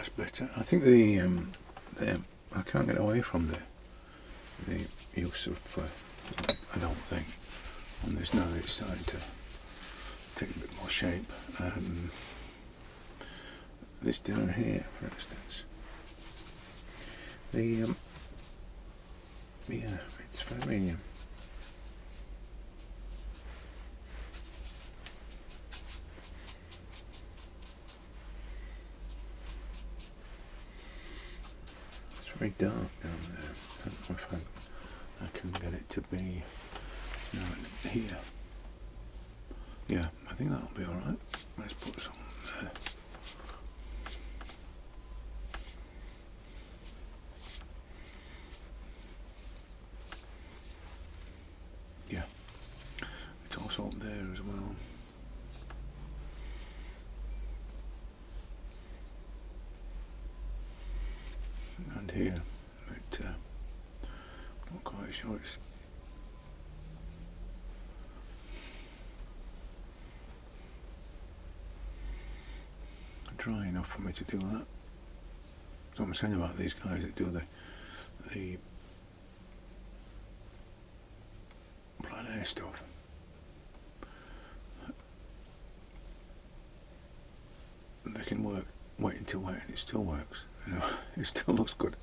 that's better. I think the I can't get away from the use of I don't think on this now that it's starting to take a bit more shape. This down here, for instance, the yeah, it's very very dark down there. I don't know if I can get it to be here. Yeah, I think that'll be alright. Let's put some there. Yeah, it's also up there as well. And here, but not quite sure it's dry enough for me to do that. That's what I'm saying about these guys that do the plein air stuff. They can work wet until wet and it still works. You know, it still looks good.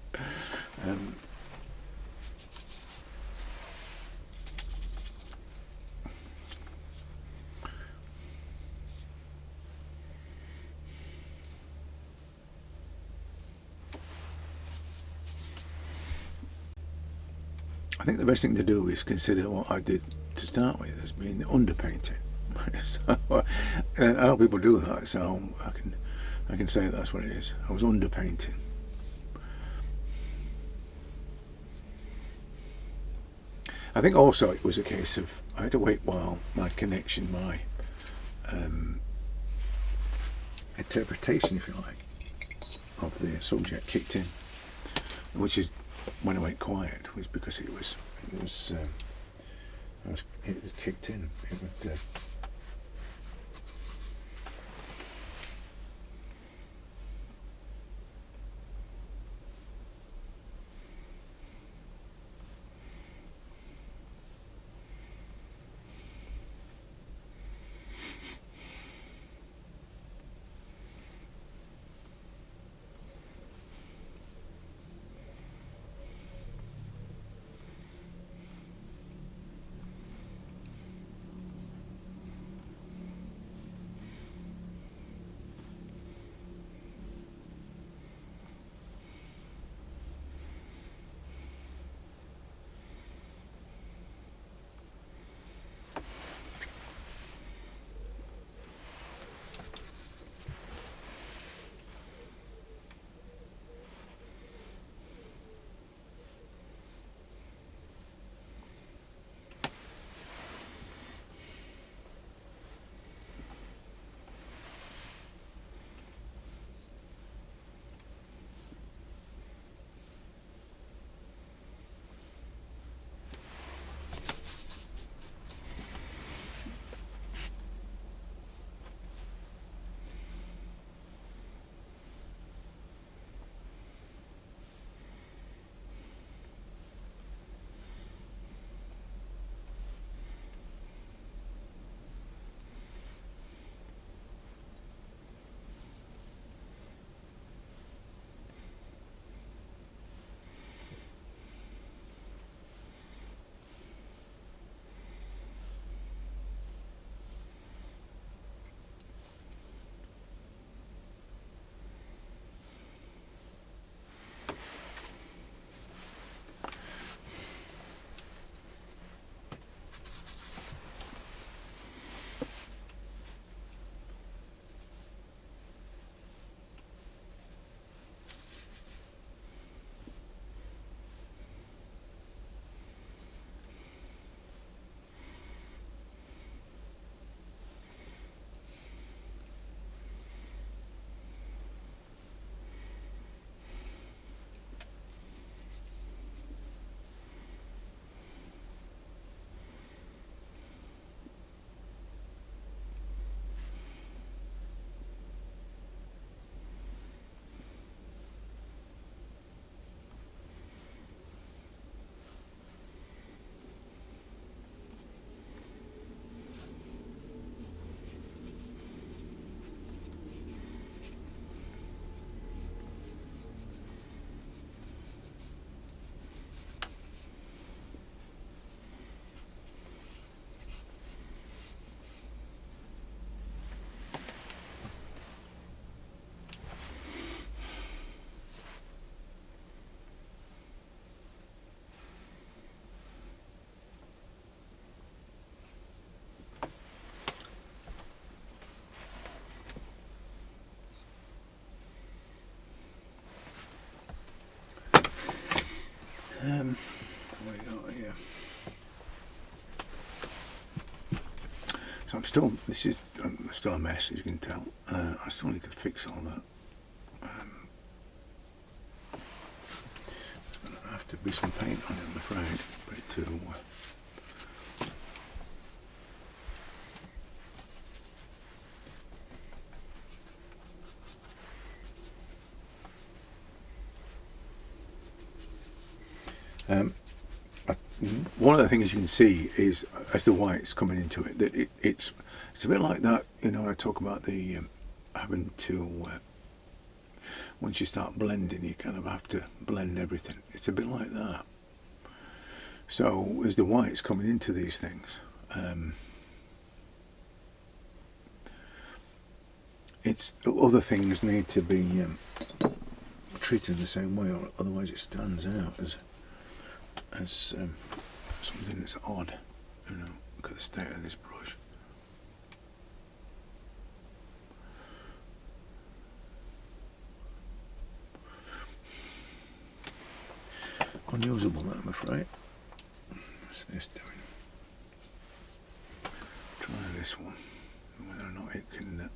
I think the best thing to do is consider what I did to start with as being underpainting. So, and a lot of people do that, so I can say that's what it is. I was underpainting. I think also it was a case of I had to wait while my connection, my interpretation, if you like, of the subject kicked in, which is when I went quiet was because it was kicked in. It would. this is still a mess, as you can tell. I still need to fix all that. There's going to have to be some paint on it, I'm afraid, but one of the things you can see is, as the white's coming into it, that it's a bit like that, I talk about the having to, once you start blending, you kind of have to blend everything. It's a bit like that. So as the white's coming into these things, it's other things need to be treated the same way, or otherwise it stands out as something that's odd. Look at the state of this brush. Unusable, that, I'm afraid. What's this doing? Try this one, whether or not it can.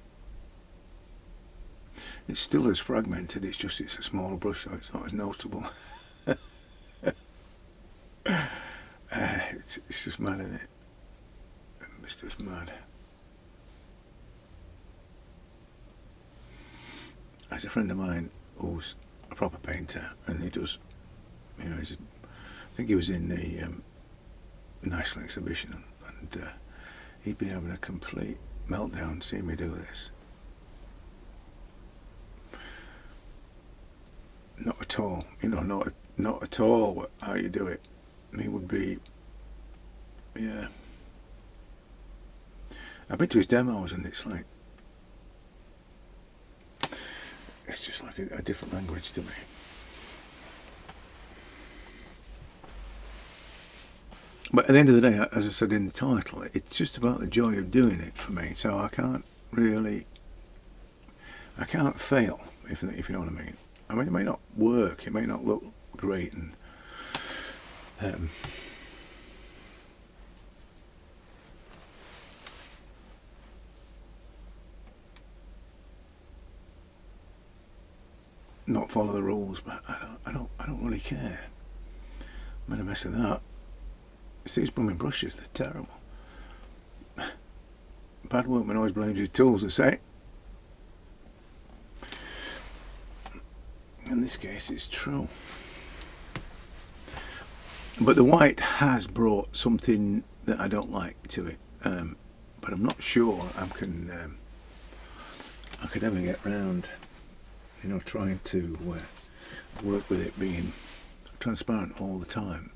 It's still as fragmented. It's just it's a smaller brush, so it's not as noticeable. It's just mad, isn't it? It's just mad. There's a friend of mine who's a proper painter, and he does, I think he was in the National Exhibition, and he'd be having a complete meltdown seeing me do this. Not at all, not at all how you do it. He would be, yeah. I've been to his demos, and it's like, it's just like a different language to me. But at the end of the day, as I said in the title, it's just about the joy of doing it for me. So I can't fail, if you know what I mean. I mean, it may not work, it may not look great, and not follow the rules, but I don't really care. I made a mess of that. It's these blooming brushes, they're terrible. Bad workman always blames his tools, I say. In this case, it's true. But the white has brought something that I don't like to it. But I'm not sure I could ever get round, trying to work with it being transparent all the time.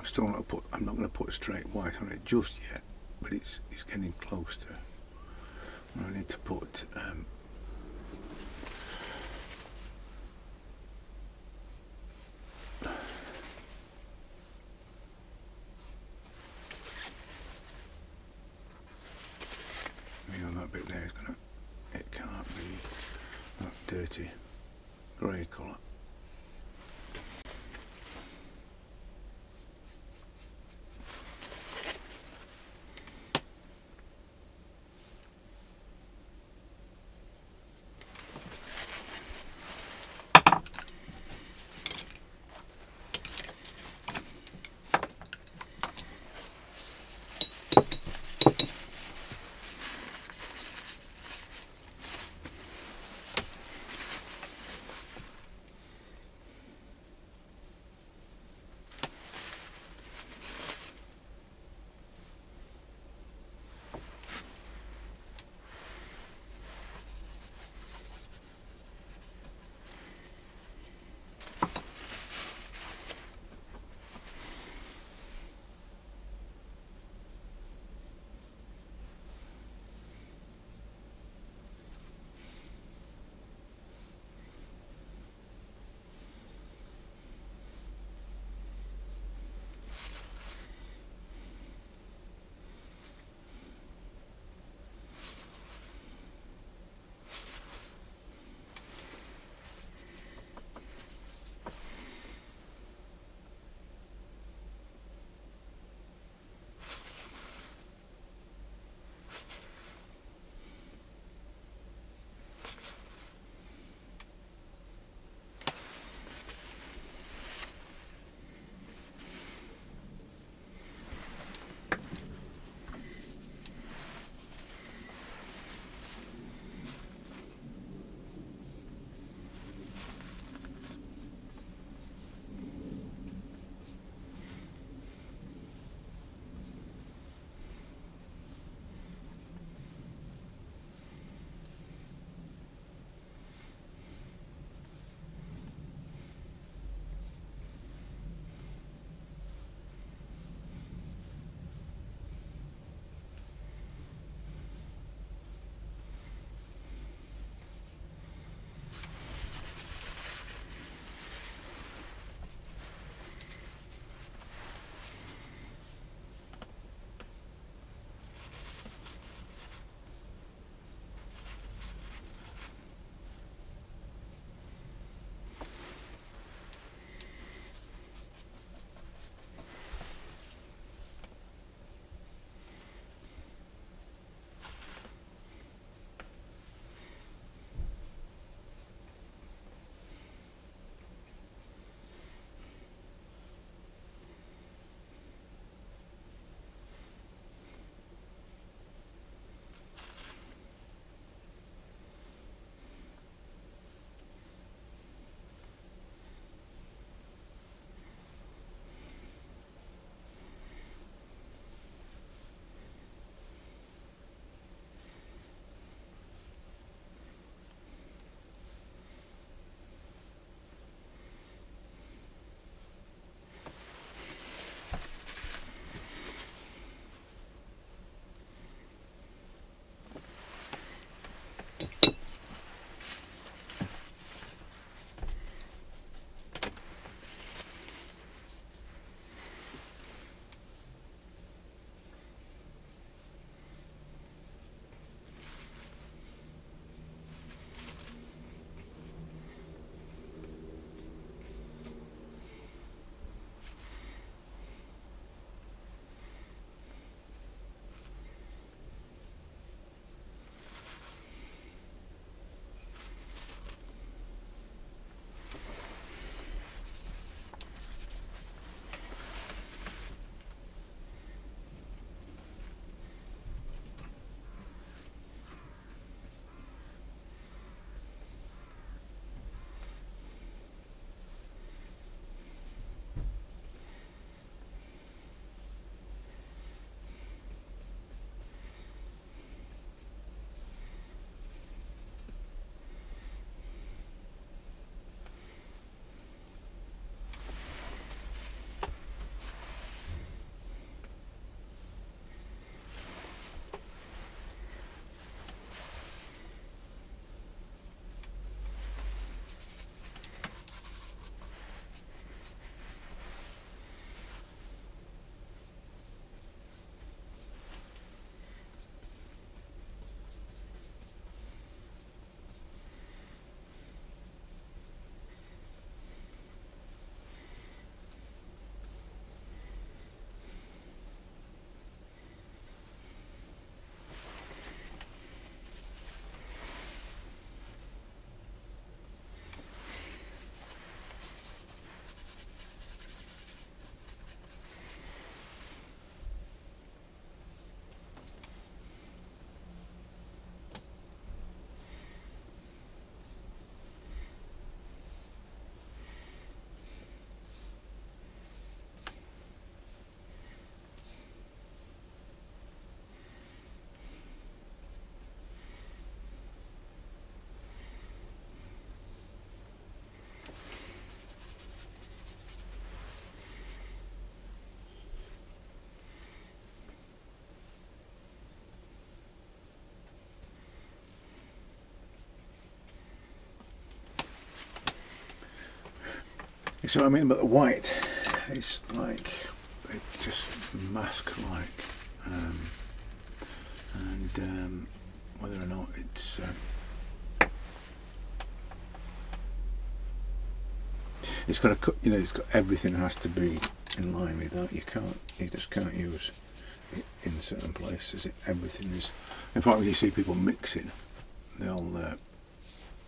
still not put. I'm not going to put straight white on it just yet, but it's getting close to. I need to put. That bit there is gonna. It can't be that dirty grey colour. So I mean about the white, it's like it just mask like, and whether or not it's got to, you know, it's got, everything has to be in line with that. You just can't use it in certain places. Everything is. In fact, when you see people mixing, they'll,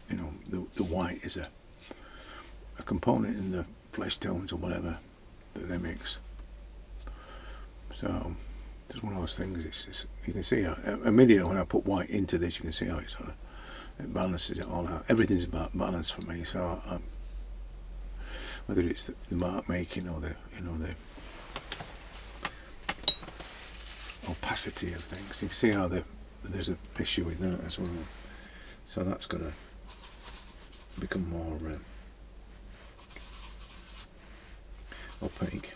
you know, the white is a component in the flesh tones or whatever that they mix. So it's one of those things. It's you can see how immediately when I put white into this, you can see how it sort of it balances it all out. Everything's about balance for me. So whether it's the mark making or the, you know, the opacity of things, you can see how there's an issue with that as well. So that's going to become more opaque.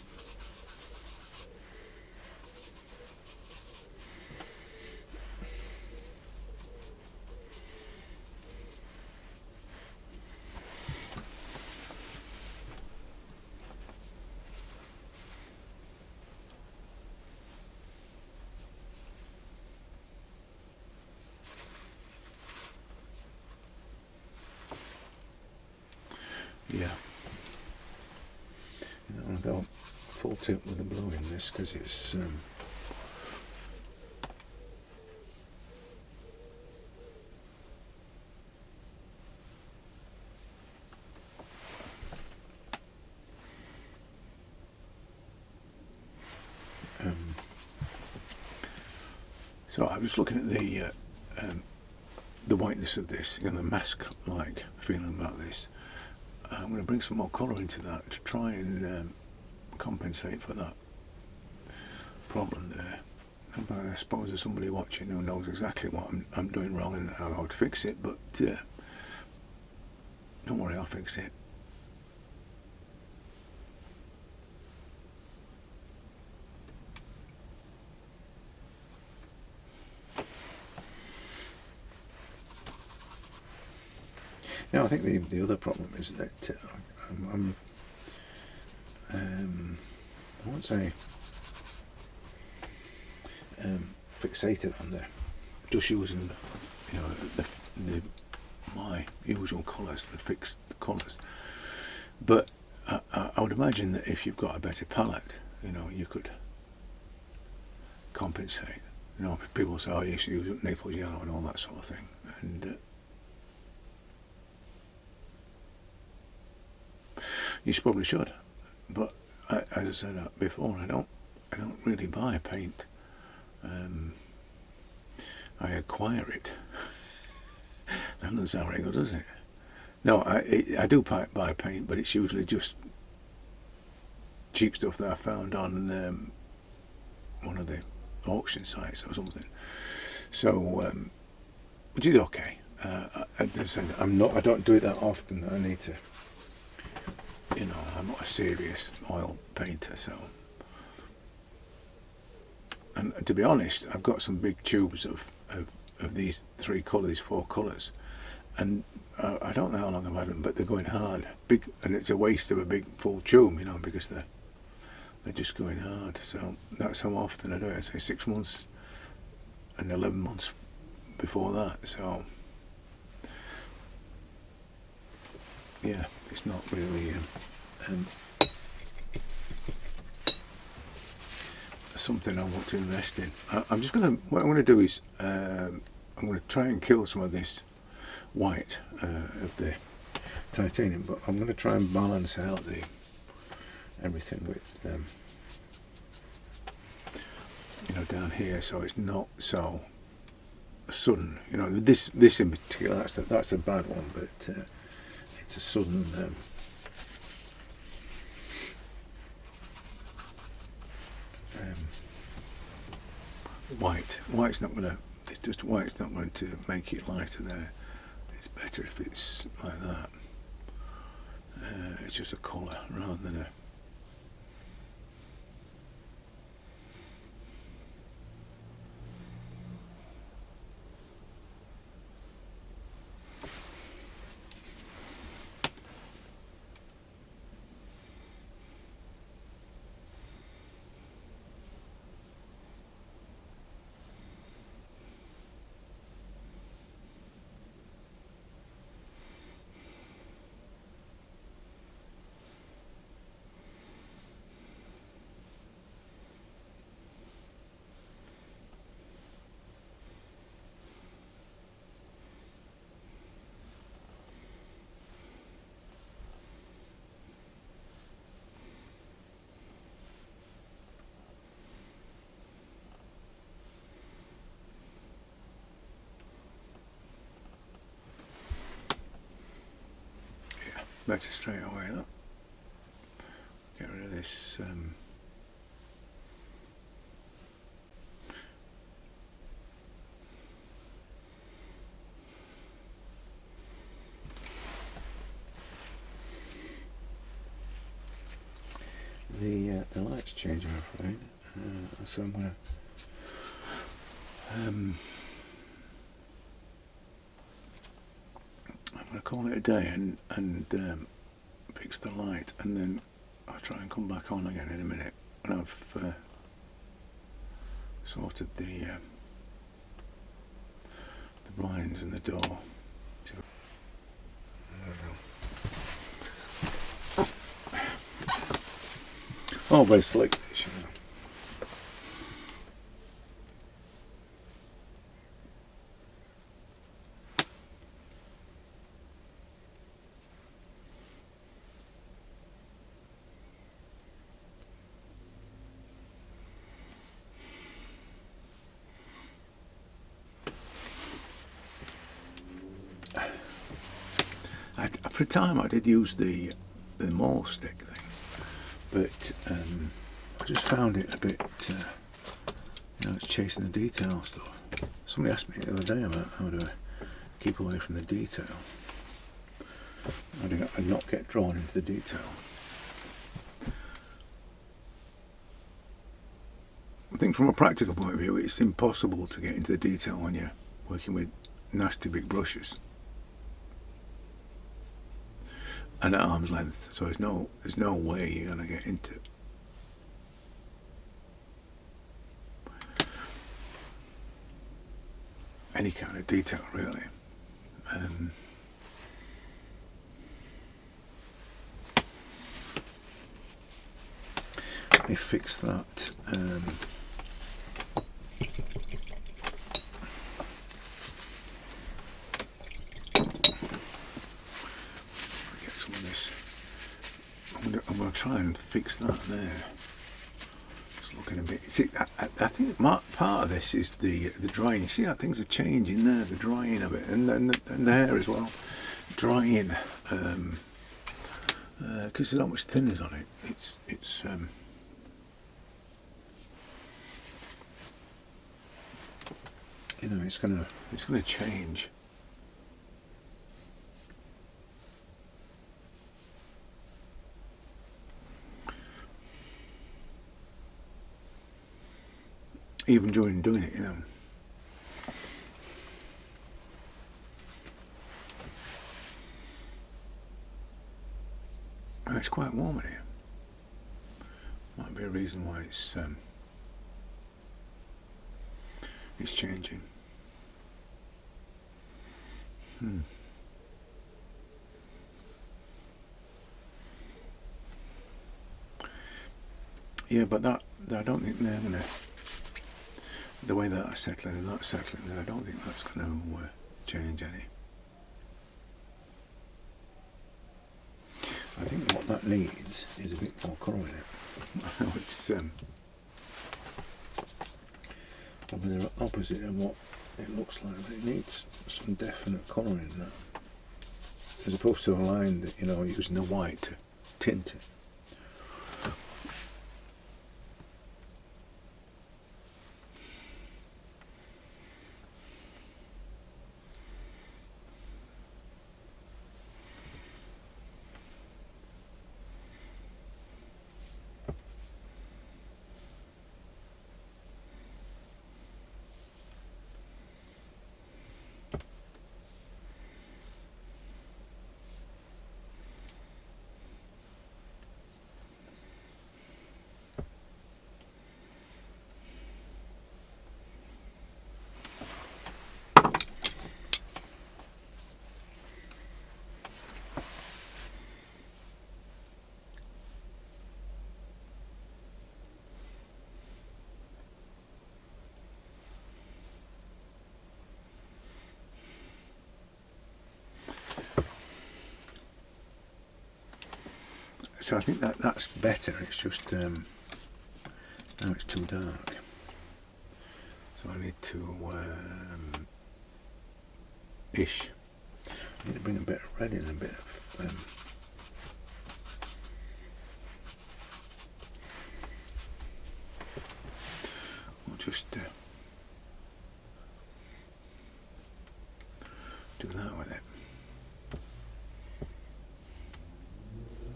Yeah. You know, I'll go full tip with the blue in this because it's so I was looking at the whiteness of this, you know, the mask-like feeling about this. I'm going to bring some more colour into that to try and compensate for that problem there. But I suppose there's somebody watching who knows exactly what I'm doing wrong and how I would fix it, but don't worry, I'll fix it. Now I think the other problem is that I'm I won't say fixated on just using, you know, my usual colours, the fixed colours. But I would imagine that if you've got a better palette, you know, you could compensate. You know, people say, oh, you should use Naples yellow and all that sort of thing, and you probably should. But as I said before, I don't really buy paint. I acquire it. That doesn't sound very good, does it? No, I do buy paint, but it's usually just cheap stuff that I found on one of the auction sites or something. So, which is okay. I don't do it that often. I need to, you know, I'm not a serious oil painter, so. And to be honest, I've got some big tubes of these four colours, and I don't know how long I've had them, but they're going hard, big, and it's a waste of a big full tube, you know, because they're just going hard. So that's how often I do it. I say 6 months and 11 months before that. So yeah, it's not really something I want to invest in. What I'm going to do is I'm going to try and kill some of this white of the titanium, but I'm going to try and balance out everything with you know, down here, so it's not so sudden. You know, this in particular, that's a bad one, but it's a sudden white's not going to, it's just white's not going to make it lighter there. It's better if it's like that. It's just a colour rather than a better straight away. That. Get rid of this. The light's changing, I'm afraid. So I'm gonna call it a day and fix the light, and then I'll try and come back on again in a minute when I've sorted the blinds and the door. There we go. Oh, very slick this, you know. For a time I did use the mole stick thing, but I just found it a bit, it's chasing the detail stuff. Somebody asked me the other day about how do I keep away from the detail. How do I not get drawn into the detail? I think from a practical point of view, it's impossible to get into the detail when you're working with nasty big brushes and at arm's length. So there's no way you're going to get into any kind of detail, really. Let me fix that. Get some of this. I'm going to try and fix that there. It's looking a bit. See, I think part of this is the drying. You see how things are changing there, the drying of it, and the hair as well, drying. Because there's not much thinners on it. It's it's gonna change. Even during doing it, And it's quite warm in here. Might be a reason why it's changing. Yeah, but that I don't think they're gonna. The way that I settling and that's settling, I don't think that's going to change any. I think what that needs is a bit more colour in it. I know it's probably the opposite of what it looks like, but it needs some definite colour in that, as opposed to a line that using the white to tint it. So I think that's better. It's just now it's too dark. So I need to I need to bring a bit of red in, a bit of just do that with it.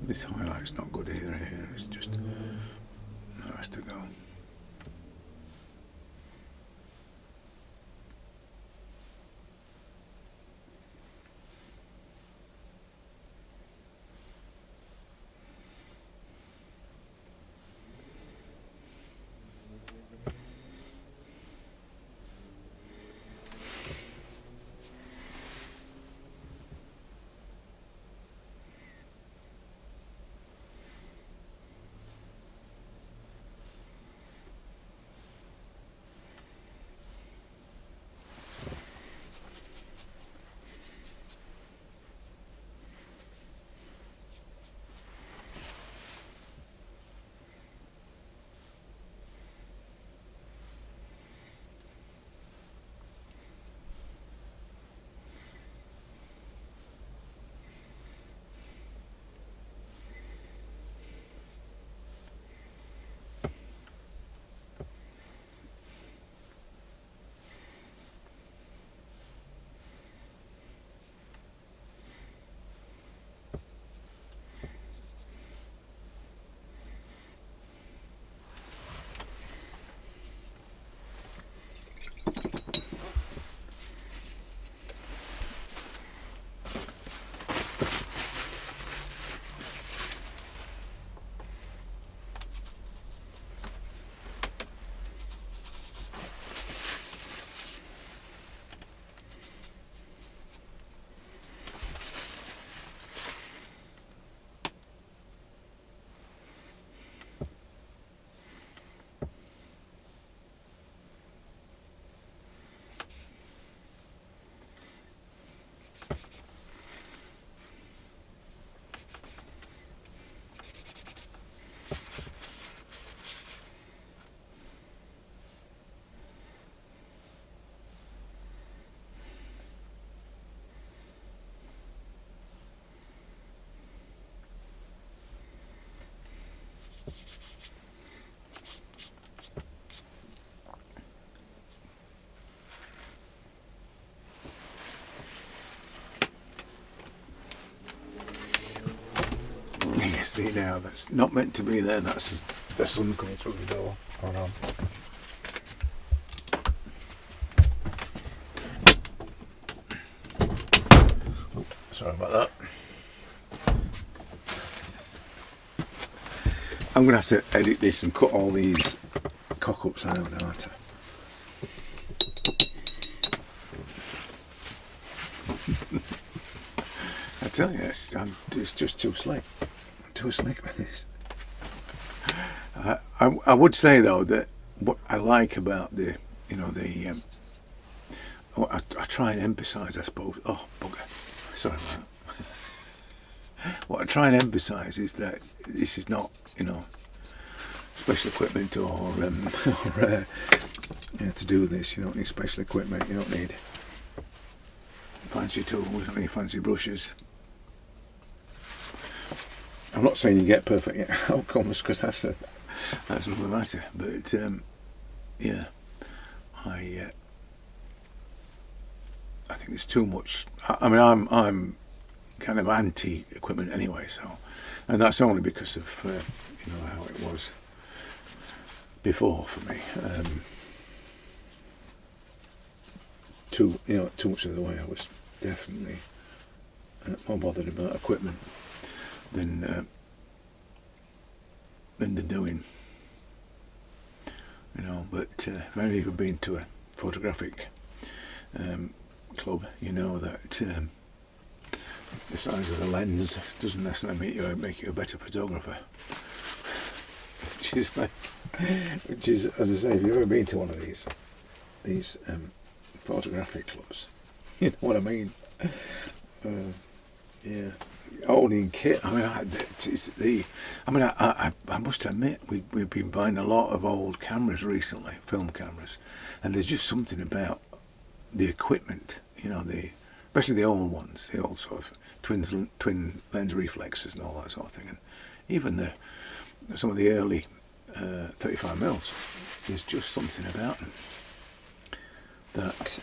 This highlight's not good either here, it's just, that has to go. You see now, that's not meant to be there, that's the sun coming through the door. Hold on. Oh, sorry about that. I'm going to have to edit this and cut all these cock-ups out now, aren't I? I tell you, it's just too slick. I'm too slick with this. I would say though that what I like about I try and emphasise, I suppose. Oh bugger! Sorry about that. What I try and emphasise is that this is not, special equipment or to do this. You don't need special equipment. You don't need fancy tools. You don't need fancy brushes. I'm not saying you get perfect outcomes, because that's another matter. But yeah, I think there's too much. I mean, I'm kind of anti-equipment anyway, so, and that's only because of how it was before for me. Too much of the way I was definitely more bothered about equipment than the doing. But many of you have been to a photographic club, you know that the size of the lens doesn't necessarily make you a better photographer. which is, as I say, if you've ever been to one of these photographic clubs, you know what I mean. Yeah, owning kit. I mean, I must admit, we've been buying a lot of old cameras recently, film cameras, and there's just something about the equipment, especially the old ones, the old sort of twin lens reflexes and all that sort of thing, and even some of the early 35mm. there's just something about them that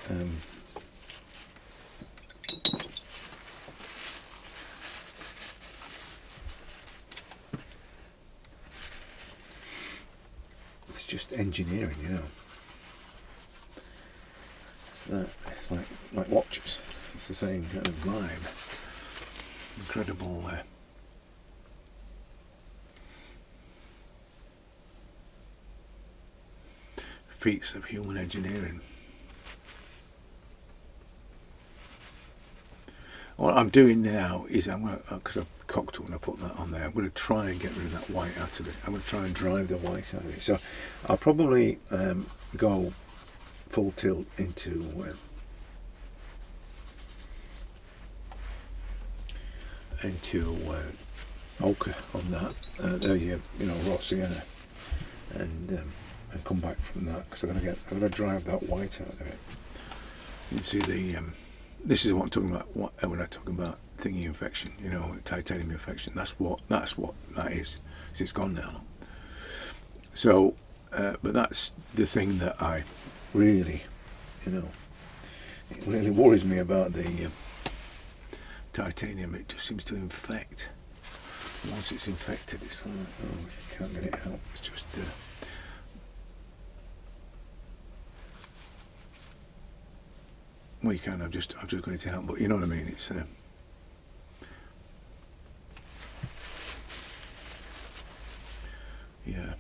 it's just engineering, you know. It's like watches. It's the same kind of vibe. Incredible feats of human engineering. What I'm doing now is I'm going to, because I've cocked it when I put that on there, I'm going to try and get rid of that white out of it. I'm going to try and drive the white out of it. So I'll probably go full tilt into ochre on that. There you know, raw sienna, and come back from that, because I'm going to drive that white out of it. You can see the this is what I'm talking about when I talk about thingy infection, you know, titanium infection. That's what that is. So it's gone now. So, but that's the thing that I really, you know, it really worries me about the titanium. It just seems to infect. Once it's infected, it's like, oh, you can't get it out. It's just well, you can. I've just got it out, but you know what I mean. It's yeah.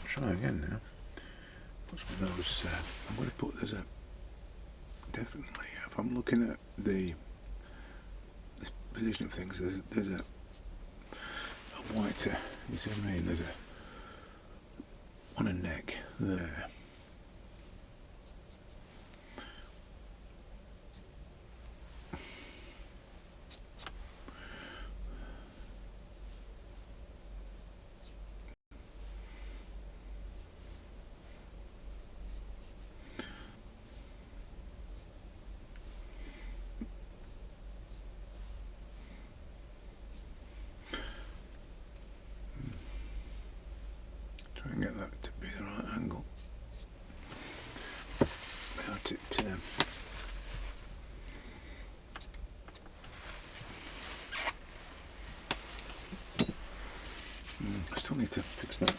Try again now. What's with those? I'm going to put there's a definitely. If I'm looking at this position of things, there's a whiter. You see what I mean? There's a on a neck there. Try and get that to be the right angle. Without it I still need to fix that.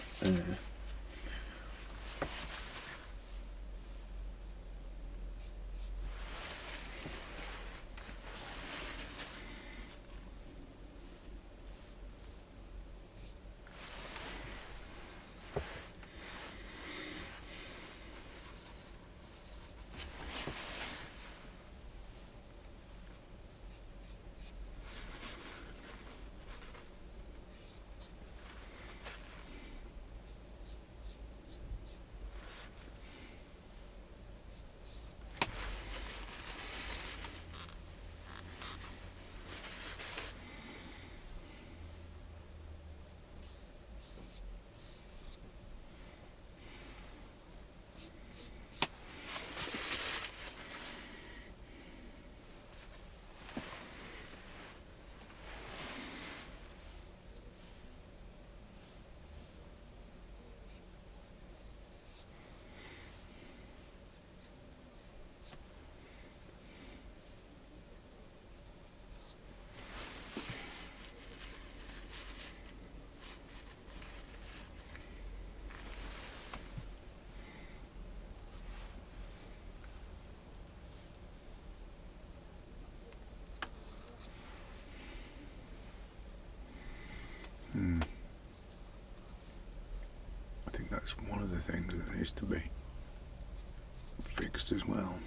I think that's one of the things that needs to be fixed as well.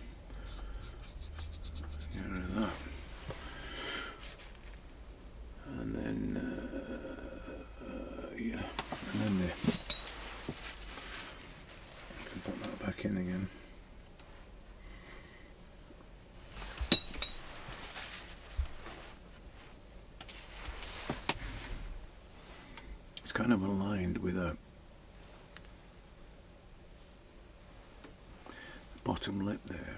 Get rid of that. And then, yeah, and then I can put that back in again. It's kind of aligned with a bottom lip there.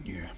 Yeah.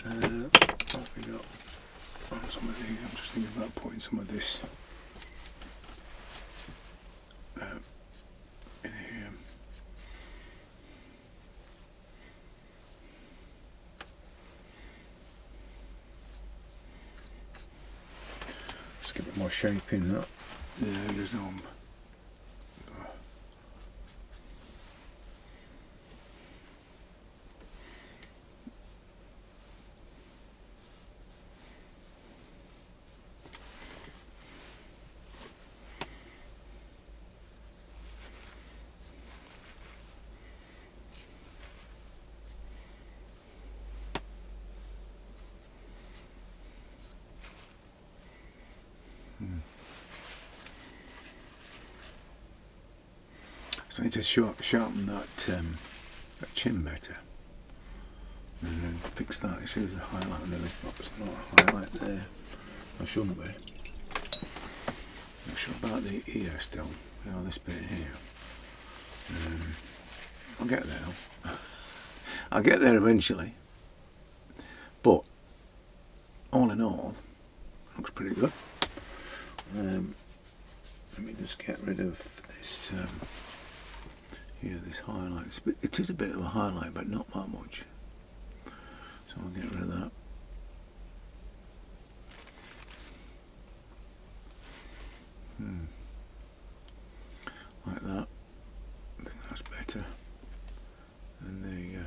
What we got on some of these? I'm just thinking about putting some of this in here. Just give it more shape in that. Yeah, there's no. So I need to sharpen that chin better, and then fix that. You see there's a highlight under this box, not a highlight there. I shouldn't be. Not sure about the ear still, you know, this bit here. I'll get there. I'll get there eventually. But all in all, looks pretty good. Let me just get rid of this. Here, this highlight. It is a bit of a highlight, but not that much. So I'll get rid of that. Like that. I think that's better. And there you go.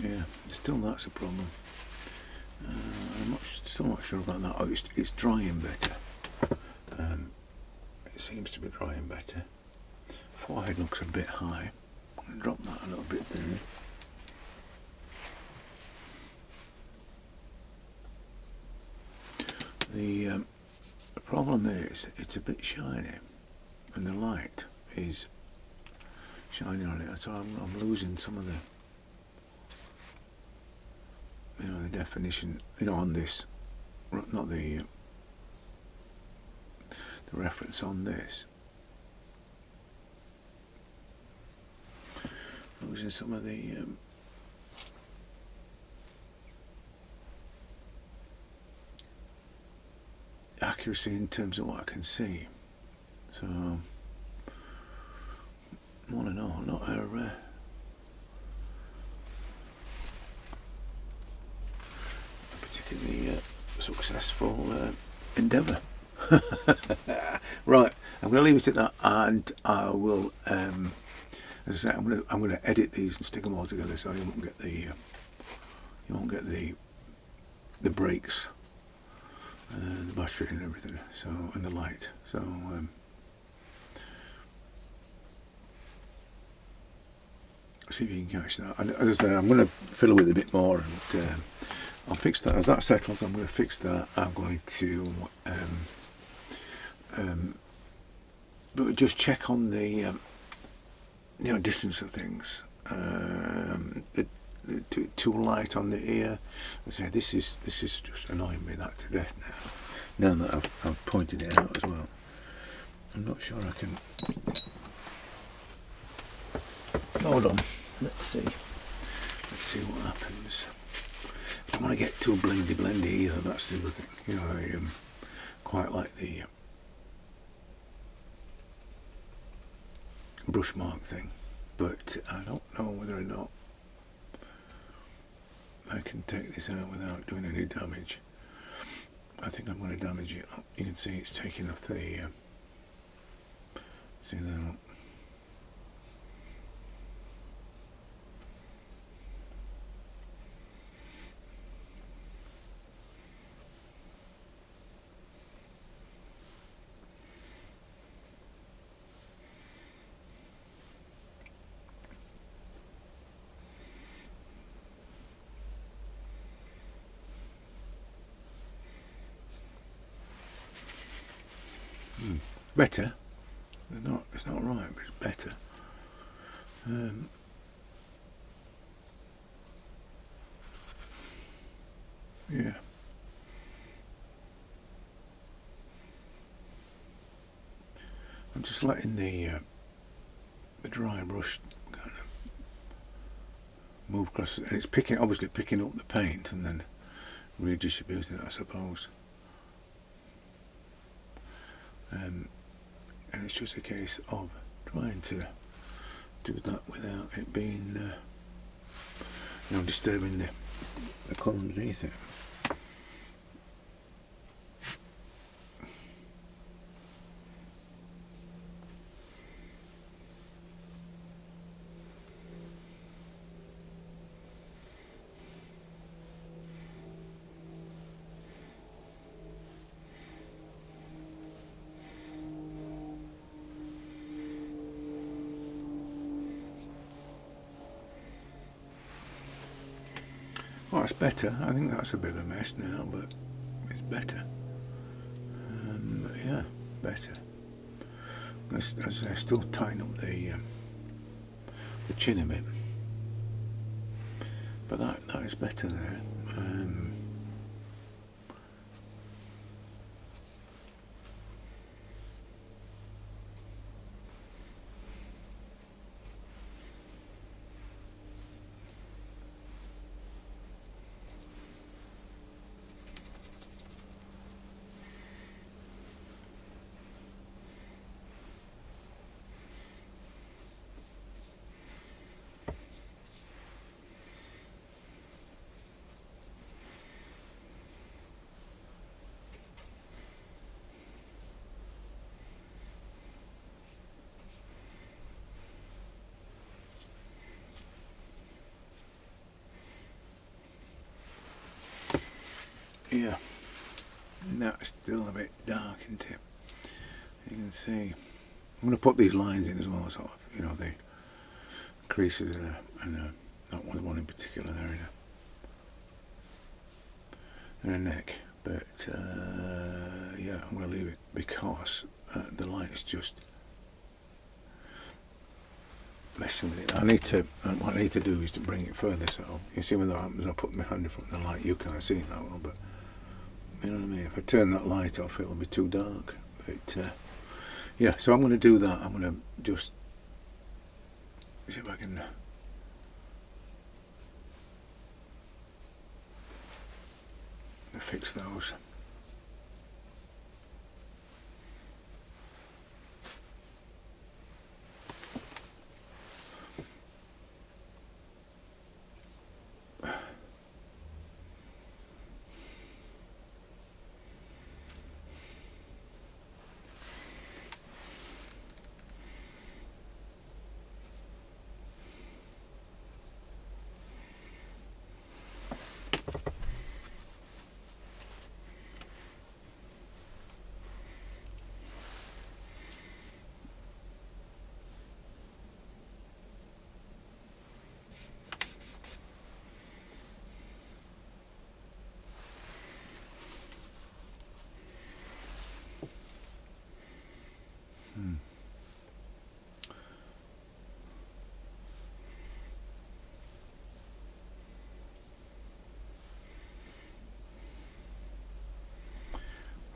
Yeah, still that's a problem. I'm still not sure about that. Oh, it's drying better. It seems to be drying better. Forehead looks a bit high. I'm going to drop that a little bit there. The problem is it's a bit shiny, and the light is shining on it, so I'm losing some of the, you know, the definition, you know, on this, not the reference on this. Those are some of the accuracy in terms of what I can see. So, all in all, not a particularly successful endeavour. Right, I'm going to leave it at that, and I will, as I say, I'm going to edit these and stick them all together, so you won't get the breaks, the battery and everything, so, and the light. So see if you can catch that. And as I say, I'm going to fiddle with it a bit more, and I'll fix that. As that settles, I'm going to fix that. I'm going to but just check on the you know, distance of things. Too light on the ear. I say this is just annoying me that to death now. Now that I've pointed it out as well. I'm not sure I can. Hold on. Let's see. Let's see what happens. I don't want to get too blendy either. That's the other thing. You know, I quite like the brush mark thing, but I don't know whether or not I can take this out without doing any damage. I think I'm going to damage it. You can see it's taking off the see that. Better. It's not right, but it's better. Yeah. I'm just letting the dry brush kind of move across, and it's obviously picking up the paint and then redistributing it, I suppose. And it's just a case of trying to do that without it being, you know, disturbing the colour underneath it. Oh, it's better. I think that's a bit of a mess now, but it's better. Yeah, better. As I say, still tighten up the chin a bit, but that is better there. Yeah, that's still a bit dark, isn't it? You can see. I'm going to put these lines in as well, sort of, you know, the creases and not one in particular there in a neck, but yeah, I'm going to leave it because the light's just messing with it. What I need to do is to bring it further, so you see when I put my hand in front of the light, you can't see it that well, but you know what I mean. If I turn that light off, it'll be too dark. But yeah, so I'm going to do that. I'm going to just see if I can fix those.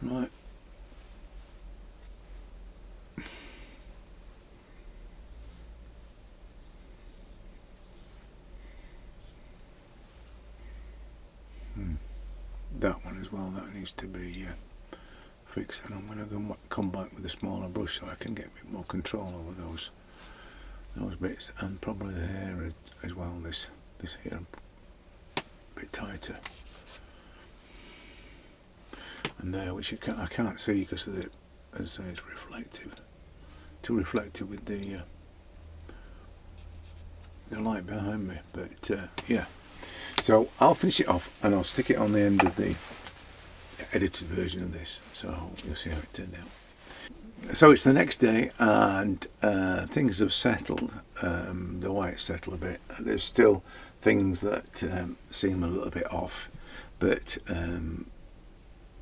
Right. That one as well, that needs to be fixed, and I'm going to come back with a smaller brush so I can get a bit more control over those bits, and probably the hair as well, this hair a bit tighter. And there, which I can't see because of as I say, it's reflective, too reflective with the light behind me. But yeah, so I'll finish it off and I'll stick it on the end of the edited version of this, so you'll see how it turned out. So it's the next day, and things have settled. The white's settled a bit. There's still things that seem a little bit off, but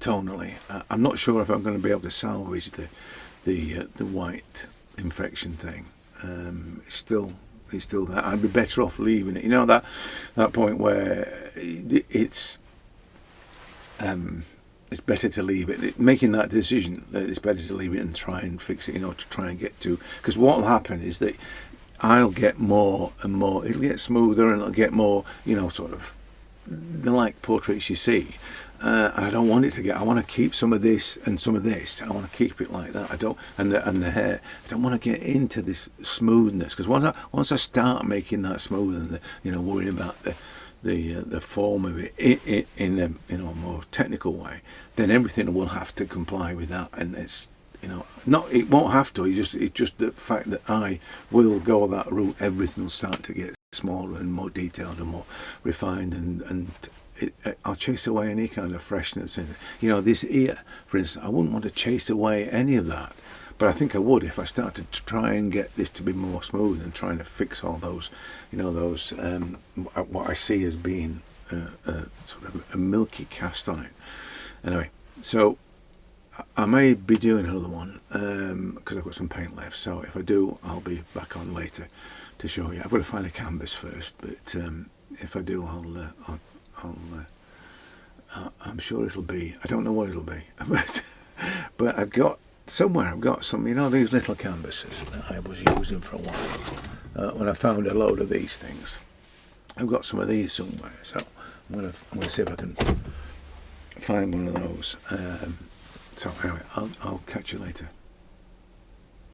tonally, I'm not sure if I'm going to be able to salvage the white infection thing. It's still there. I'd be better off leaving it. You know, that point where it's better to leave it. Making that decision that it's better to leave it and try and fix it, you know, to try and get to. Because what will happen is that I'll get more and more. It'll get smoother and it'll get more, you know, sort of the like portraits you see. And I don't want it to get. I want to keep some of this and some of this. I want to keep it like that. I don't, and the hair. I don't want to get into this smoothness, because once I start making that smooth and you know, worrying about the form of it in a, you know, more technical way, then everything will have to comply with that. And it's, you know, it won't have to. It's just the fact that I will go that route. Everything will start to get smaller and more detailed and more refined, and I'll chase away any kind of freshness in it. You know, this ear, for instance, I wouldn't want to chase away any of that, but I think I would if I started to try and get this to be more smooth and trying to fix all those, you know, those what I see as being sort of a milky cast on it. Anyway, so I may be doing another one because I've got some paint left. So if I do, I'll be back on later to show you. I've got to find a canvas first, but if I do, I'm sure it'll be. I don't know what it'll be, but I've got some. You know, these little canvases that I was using for a while when I found a load of these things. I've got some of these somewhere, so I'm gonna see if I can find one of those. So anyway, I'll catch you later.